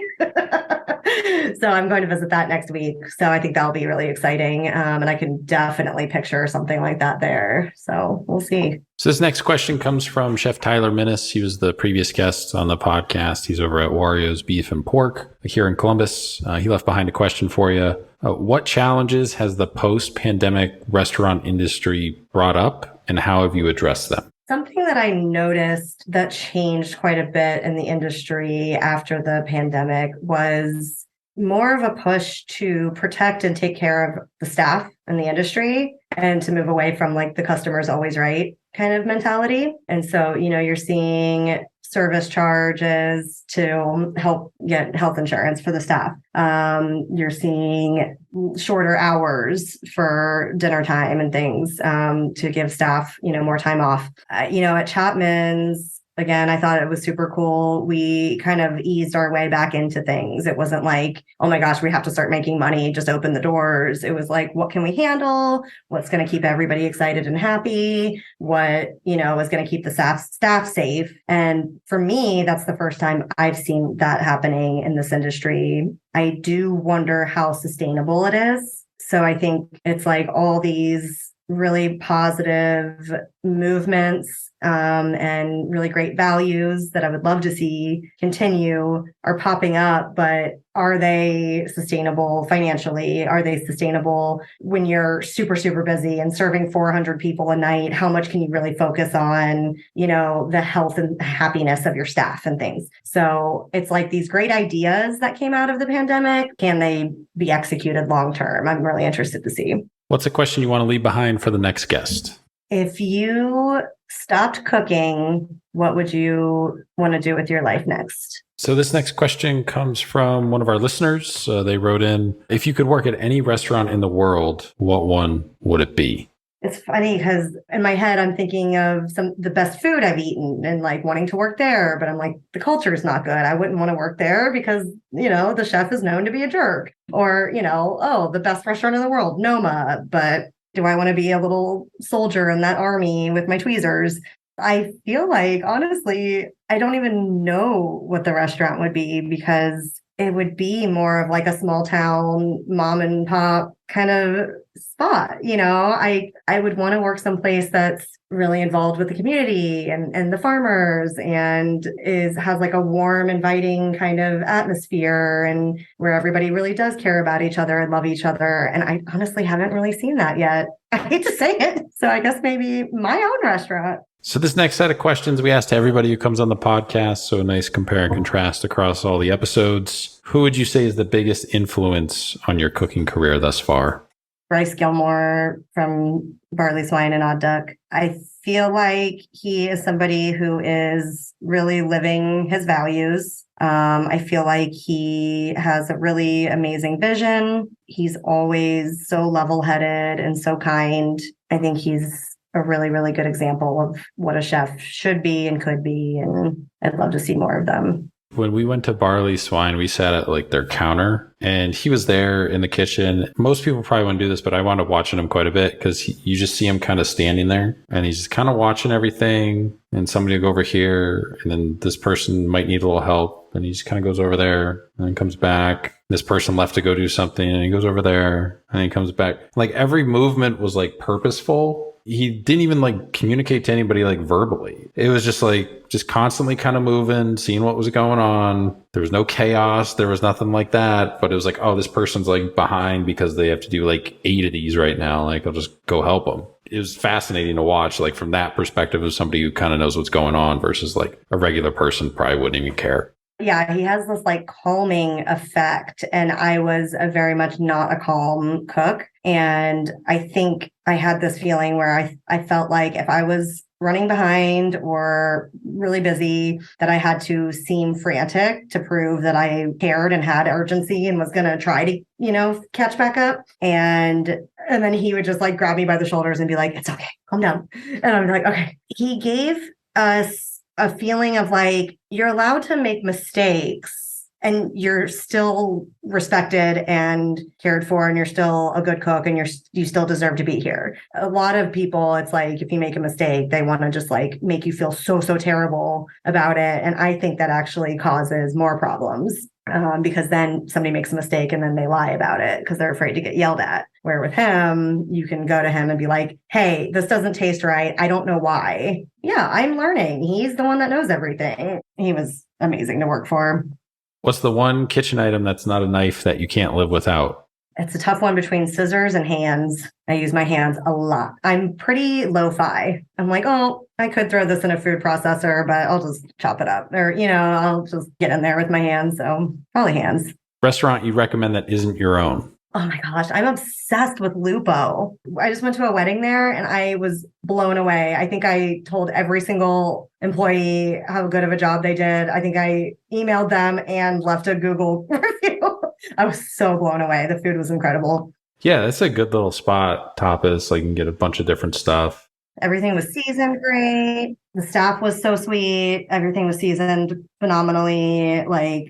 So I'm going to visit that next week. So I think that'll be really exciting. And I can definitely picture something like that there. So we'll see. So this next question comes from Chef Tyler Minnis. He was the previous guest on the podcast. He's over at Wario's Beef and Pork here in Columbus. He left behind a question for you. What challenges has the post-pandemic restaurant industry brought up, and how have you addressed them? Something that I noticed that changed quite a bit in the industry after the pandemic was more of a push to protect and take care of the staff in the industry and to move away from like the customer's always right kind of mentality. And so, you're seeing service charges to help get health insurance for the staff. You're seeing shorter hours for dinner time and things to give staff, more time off. At Chapman's, again, I thought it was super cool. We kind of eased our way back into things. It wasn't like, oh my gosh, we have to start making money, just open the doors. It was like, what can we handle? What's going to keep everybody excited and happy? What, is going to keep the staff safe? And for me, that's the first time I've seen that happening in this industry. I do wonder how sustainable it is. So I think it's like all these really positive movements and really great values that I would love to see continue are popping up, but are they sustainable financially? Are they sustainable when you're super, super busy and serving 400 people a night? How much can you really focus on, the health and happiness of your staff and things? So it's like these great ideas that came out of the pandemic. Can they be executed long term? I'm really interested to see. What's a question you want to leave behind for the next guest? If you stopped cooking, what would you want to do with your life next? So this next question comes from one of our listeners. They wrote in, if you could work at any restaurant in the world, what one would it be? It's funny because in my head, I'm thinking of the best food I've eaten and like wanting to work there. But I'm like, the culture is not good. I wouldn't want to work there because, the chef is known to be a jerk. Or, the best restaurant in the world, Noma. But do I want to be a little soldier in that army with my tweezers? I feel like, honestly, I don't even know what the restaurant would be because it would be more of like a small town mom and pop kind of spot. I would want to work someplace that's really involved with the community and the farmers and has like a warm, inviting kind of atmosphere and where everybody really does care about each other and love each other. And I honestly haven't really seen that yet. I hate to say it. So I guess maybe my own restaurant. So this next set of questions we asked everybody who comes on the podcast. So a nice compare and contrast across all the episodes. Who would you say is the biggest influence on your cooking career thus far? Bryce Gilmore from Barley Swine and Odd Duck. I feel like he is somebody who is really living his values. I feel like he has a really amazing vision. He's always so level-headed and so kind. I think he's a really, really good example of what a chef should be and could be. And I'd love to see more of them. When we went to Barley Swine, we sat at like their counter and he was there in the kitchen. Most people probably wouldn't do this, but I wound up watching him quite a bit because you just see him kind of standing there and he's just kind of watching everything. And somebody will go over here and then this person might need a little help. And he just kind of goes over there and then comes back. This person left to go do something and he goes over there and he comes back. Like every movement was like purposeful. He didn't even like communicate to anybody like verbally. It was just like just constantly kind of moving, seeing what was going on. There was no chaos. There was nothing like that. But it was like, oh, this person's like behind because they have to do like 8 of these right now. Like I'll just go help them. It was fascinating to watch like from that perspective of somebody who kind of knows what's going on versus like a regular person probably wouldn't even care. Yeah, he has this like calming effect. And I was a very much not a calm cook. And I think I had this feeling where I felt like if I was running behind or really busy, that I had to seem frantic to prove that I cared and had urgency and was going to try to, catch back up. And then he would just like grab me by the shoulders and be like, it's okay, calm down. And I'm like, okay. He gave us a feeling of like, you're allowed to make mistakes and you're still respected and cared for, and you're still a good cook, and you still deserve to be here. A lot of people, it's like, if you make a mistake, they want to just like make you feel so terrible about it. And I think that actually causes more problems. Because then somebody makes a mistake and then they lie about it because they're afraid to get yelled at. Where with him, you can go to him and be like, hey, this doesn't taste right. I don't know why. Yeah, I'm learning. He's the one that knows everything. He was amazing to work for. What's the one kitchen item that's not a knife that you can't live without? It's a tough one between scissors and hands. I use my hands a lot. I'm pretty lo-fi. I'm like, oh, I could throw this in a food processor, but I'll just chop it up. Or, I'll just get in there with my hands. So probably hands. Restaurant you recommend that isn't your own? Oh my gosh, I'm obsessed with Lupo. I just went to a wedding there and I was blown away. I think I told every single employee how good of a job they did. I think I emailed them and left a Google review. I was so blown away. The food was incredible. Yeah, that's a good little spot. Tapas, like you can get a bunch of different stuff. Everything was seasoned great. The staff was so sweet. Everything was seasoned phenomenally, like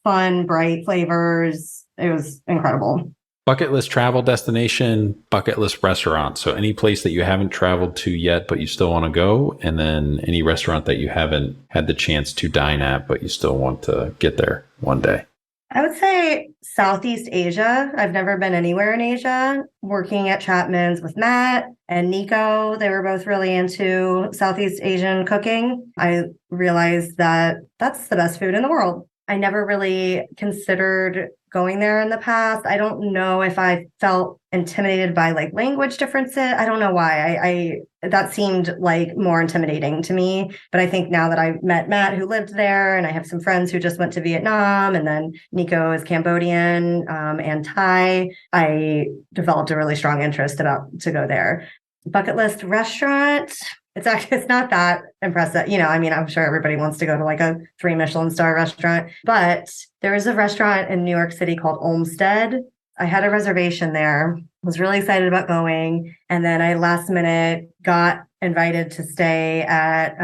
fun, bright flavors. It was incredible. Bucket list travel destination, bucket list restaurant. So any place that you haven't traveled to yet, but you still want to go. And then any restaurant that you haven't had the chance to dine at, but you still want to get there one day. I would say Southeast Asia. I've never been anywhere in Asia. Working at Chapman's with Matt and Nico, they were both really into Southeast Asian cooking. I realized that that's the best food in the world. I never really considered going there in the past. I don't know if I felt intimidated by like language differences. I don't know why. I that seemed like more intimidating to me. But I think now that I've met Matt who lived there, and I have some friends who just went to Vietnam, and then Nico is Cambodian and Thai, I developed a really strong interest to go there. Bucket list restaurant. It's not that impressive. I'm sure everybody wants to go to like a 3 Michelin star restaurant, but there is a restaurant in New York City called Olmsted. I had a reservation there, was really excited about going. And then I last minute got invited to stay at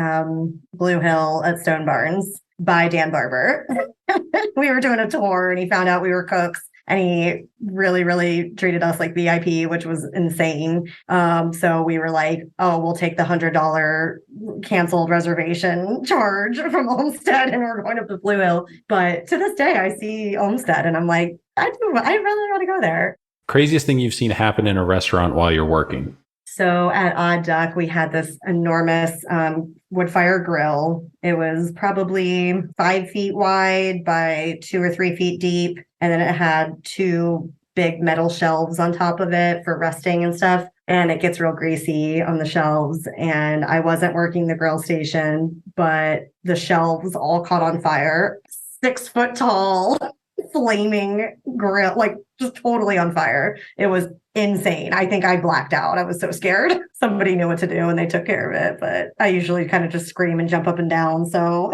Blue Hill at Stone Barns by Dan Barber. We were doing a tour and he found out we were cooks. And he really, really treated us like VIP, which was insane. So we were like, oh, we'll take the $100 canceled reservation charge from Olmsted and we're going up to Blue Hill. But to this day, I see Olmsted and I'm like, I really want to go there. Craziest thing you've seen happen in a restaurant while you're working? So at Odd Duck, we had this enormous wood fire grill. It was probably 5 feet wide by 2 or 3 feet deep. And then it had 2 big metal shelves on top of it for resting and stuff. And it gets real greasy on the shelves. And I wasn't working the grill station, but the shelves all caught on fire. 6 foot tall, flaming grill, like just totally on fire. It was insane. I think I blacked out. I was so scared. Somebody knew what to do and they took care of it. But I usually kind of just scream and jump up and down. So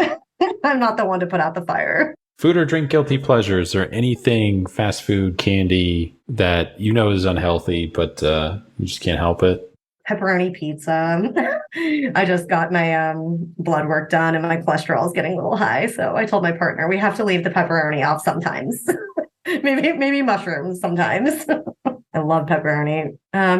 I'm not the one to put out the fire. Food or drink guilty pleasures, or anything fast food, candy that you know is unhealthy, but you just can't help it? Pepperoni pizza. I just got my blood work done and my cholesterol is getting a little high. So I told my partner we have to leave the pepperoni off sometimes. maybe mushrooms sometimes. I love pepperoni.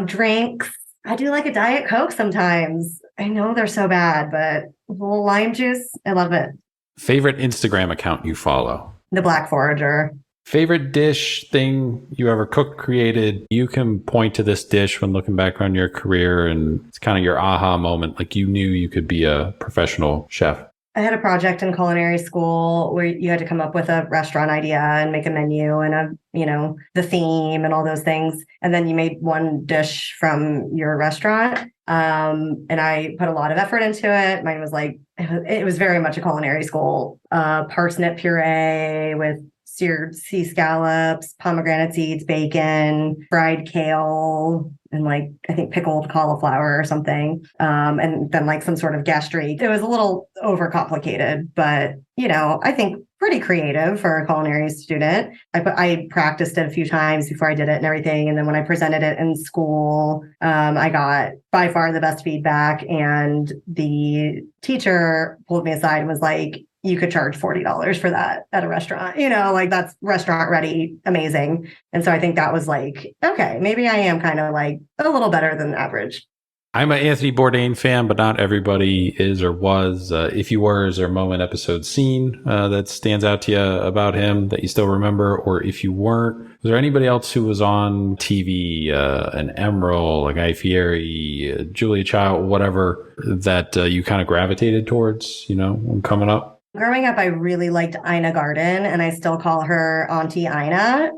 Drinks. I do like a Diet Coke sometimes. I know they're so bad, but a little lime juice. I love it. Favorite Instagram account you follow? The Black Forager. Favorite dish, thing you ever cooked, created? You can point to this dish when looking back on your career and it's kind of your aha moment, like you knew you could be a professional chef. I had a project in culinary school where you had to come up with a restaurant idea and make a menu and the theme and all those things. And then you made one dish from your restaurant. And I put a lot of effort into it. Mine was it was very much a culinary school, parsnip puree with seared sea scallops, pomegranate seeds, bacon, fried kale, and like I think pickled cauliflower or something. And then like some sort of gastrique. It was a little overcomplicated, but I think pretty creative for a culinary student. I practiced it a few times before I did it and everything. And then when I presented it in school, I got by far the best feedback. And the teacher pulled me aside and was like, you could charge $40 for that at a restaurant, like that's restaurant ready, amazing. And so I think that was like, okay, maybe I am kind of like a little better than average. I'm an Anthony Bourdain fan, but not everybody is or was. If you were, is there a moment, episode, scene that stands out to you about him that you still remember? Or if you weren't, was there anybody else who was on TV, an Emerald, a Guy Fieri, Julia Child, whatever, that you kind of gravitated towards, when coming up? Growing up, I really liked Ina Garten, and I still call her Auntie Ina.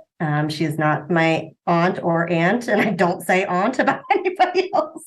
She's not my aunt or aunt, and I don't say aunt about anybody else.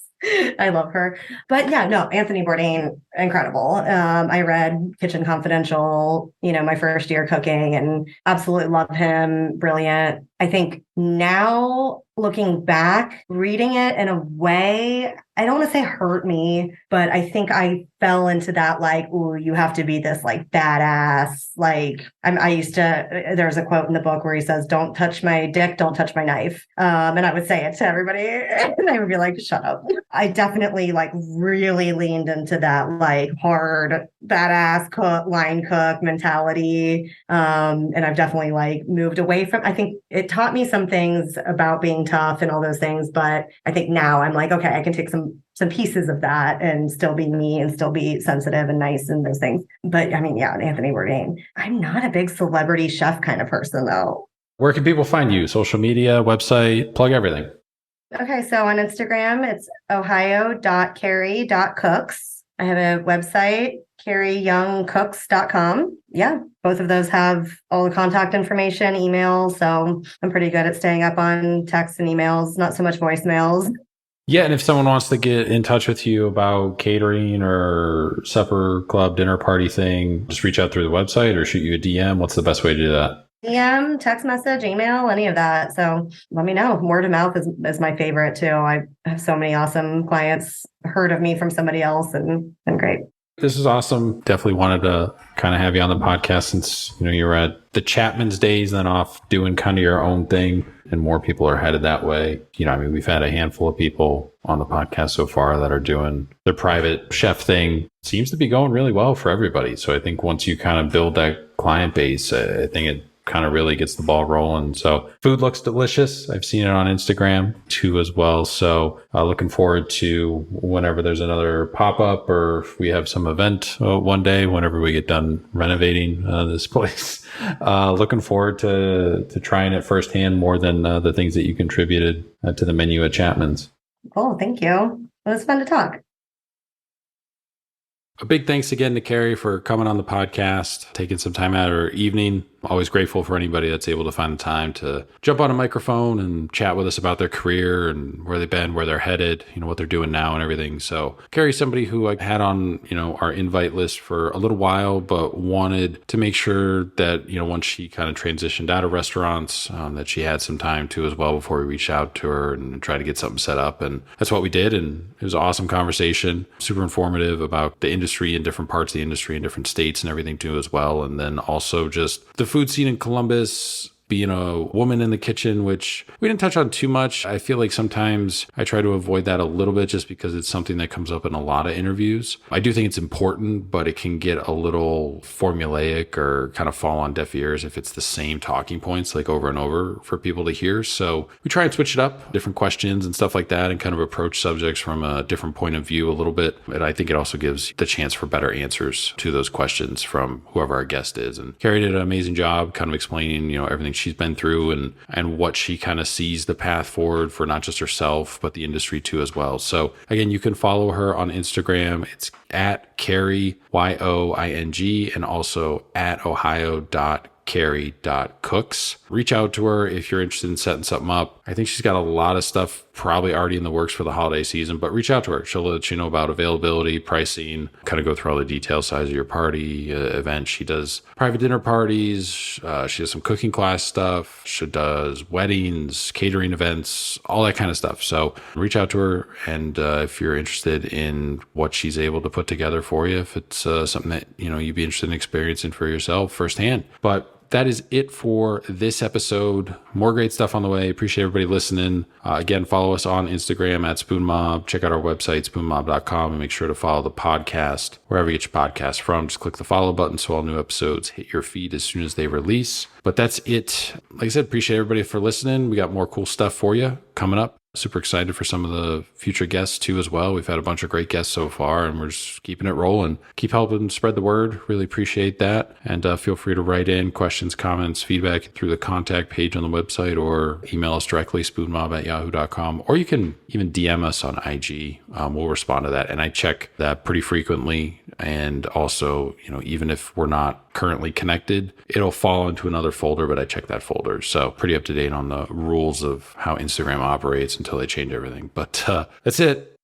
I love her. But yeah, no, Anthony Bourdain, incredible. I read Kitchen Confidential, my first year cooking, and absolutely love him. Brilliant. I think now looking back, reading it in a way, I don't want to say hurt me, but I think I fell into that like, ooh, you have to be this like badass. Like there's a quote in the book where he says, don't touch my dick, don't touch my knife. And I would say it to everybody and they would be like, shut up. I definitely like really leaned into that like hard, badass line cook mentality. And I've definitely like moved away from, I think it taught me some things about being tough and all those things. But I think now I'm like, okay, I can take some pieces of that and still be me and still be sensitive and nice and those things. But I mean, yeah, Anthony Bourdain. I'm not a big celebrity chef kind of person though. Where can people find you? Social media, website, plug everything. Okay, so on Instagram, it's ohio.carrie.cooks. I have a website, carrieyoungcooks.com. Yeah, both of those have all the contact information, email. So I'm pretty good at staying up on texts and emails, not so much voicemails. Yeah, and if someone wants to get in touch with you about catering or supper club, dinner party thing, just reach out through the website or shoot you a DM. What's the best way to do that? DM, text message, email, any of that. So let me know. Word of mouth is my favorite too. I have so many awesome clients heard of me from somebody else and great. This is awesome. Definitely wanted to kind of have you on the podcast since, you were at the Chapman's days, then off doing kind of your own thing, and more people are headed that way. We've had a handful of people on the podcast so far that are doing their private chef thing. Seems to be going really well for everybody. So I think once you kind of build that client base, I think it kind of really gets the ball rolling. So food looks delicious. I've seen it on Instagram too as well. So looking forward to whenever there's another pop-up or if we have some event one day, whenever we get done renovating this place. Looking forward to trying it firsthand more than the things that you contributed to the menu at Chapman's. Cool. Thank you. It was fun to talk. A big thanks again to Carrie for coming on the podcast, taking some time out of her evening. Always grateful for anybody that's able to find the time to jump on a microphone and chat with us about their career and where they've been, where they're headed, what they're doing now and everything. So Carrie's somebody who I had on, our invite list for a little while, but wanted to make sure that, once she kind of transitioned out of restaurants, that she had some time too as well before we reached out to her and try to get something set up. And that's what we did. And it was an awesome conversation, super informative about the industry and different parts of the industry in different states and everything too as well. And then also just the food scene in Columbus, being a woman in the kitchen, which we didn't touch on too much. I feel like sometimes I try to avoid that a little bit just because it's something that comes up in a lot of interviews. I do think it's important, but it can get a little formulaic or kind of fall on deaf ears if it's the same talking points like over and over for people to hear. So we try and switch it up, different questions and stuff like that, and kind of approach subjects from a different point of view a little bit. And I think it also gives the chance for better answers to those questions from whoever our guest is. And Carrie did an amazing job kind of explaining, everything she's been through and what she kind of sees the path forward for not just herself, but the industry too as well. So again, you can follow her on Instagram. It's at Carrie, Yoing, and also at ohio.carrie. carrie.cooks. Reach out to her if you're interested in setting something up. I think she's got a lot of stuff probably already in the works for the holiday season, but reach out to her. She'll let you know about availability, pricing, kind of go through all the details, size of your party, event. She does private dinner parties. She does some cooking class stuff. She does weddings, catering events, all that kind of stuff. So reach out to her. And if you're interested in what she's able to put together for you, if it's something that, you'd be interested in experiencing for yourself firsthand. But that is it for this episode. More great stuff on the way. Appreciate everybody listening. Again, follow us on Instagram at Spoon Mob. Check out our website, spoonmob.com, and make sure to follow the podcast wherever you get your podcast from. Just click the follow button so all new episodes hit your feed as soon as they release. But that's it. Like I said, appreciate everybody for listening. We got more cool stuff for you coming up. Super excited for some of the future guests too as well. We've had a bunch of great guests so far, and we're just keeping it rolling. Keep helping spread the word. Really appreciate that. And feel free to write in questions, comments, feedback through the contact page on the website, or email us directly, spoonmob@yahoo.com, or you can even DM us on IG. We'll respond to that. And I check that pretty frequently. And also, even if we're not currently connected, it'll fall into another folder, but I check that folder. So pretty up to date on the rules of how Instagram operates until they change everything. But that's it.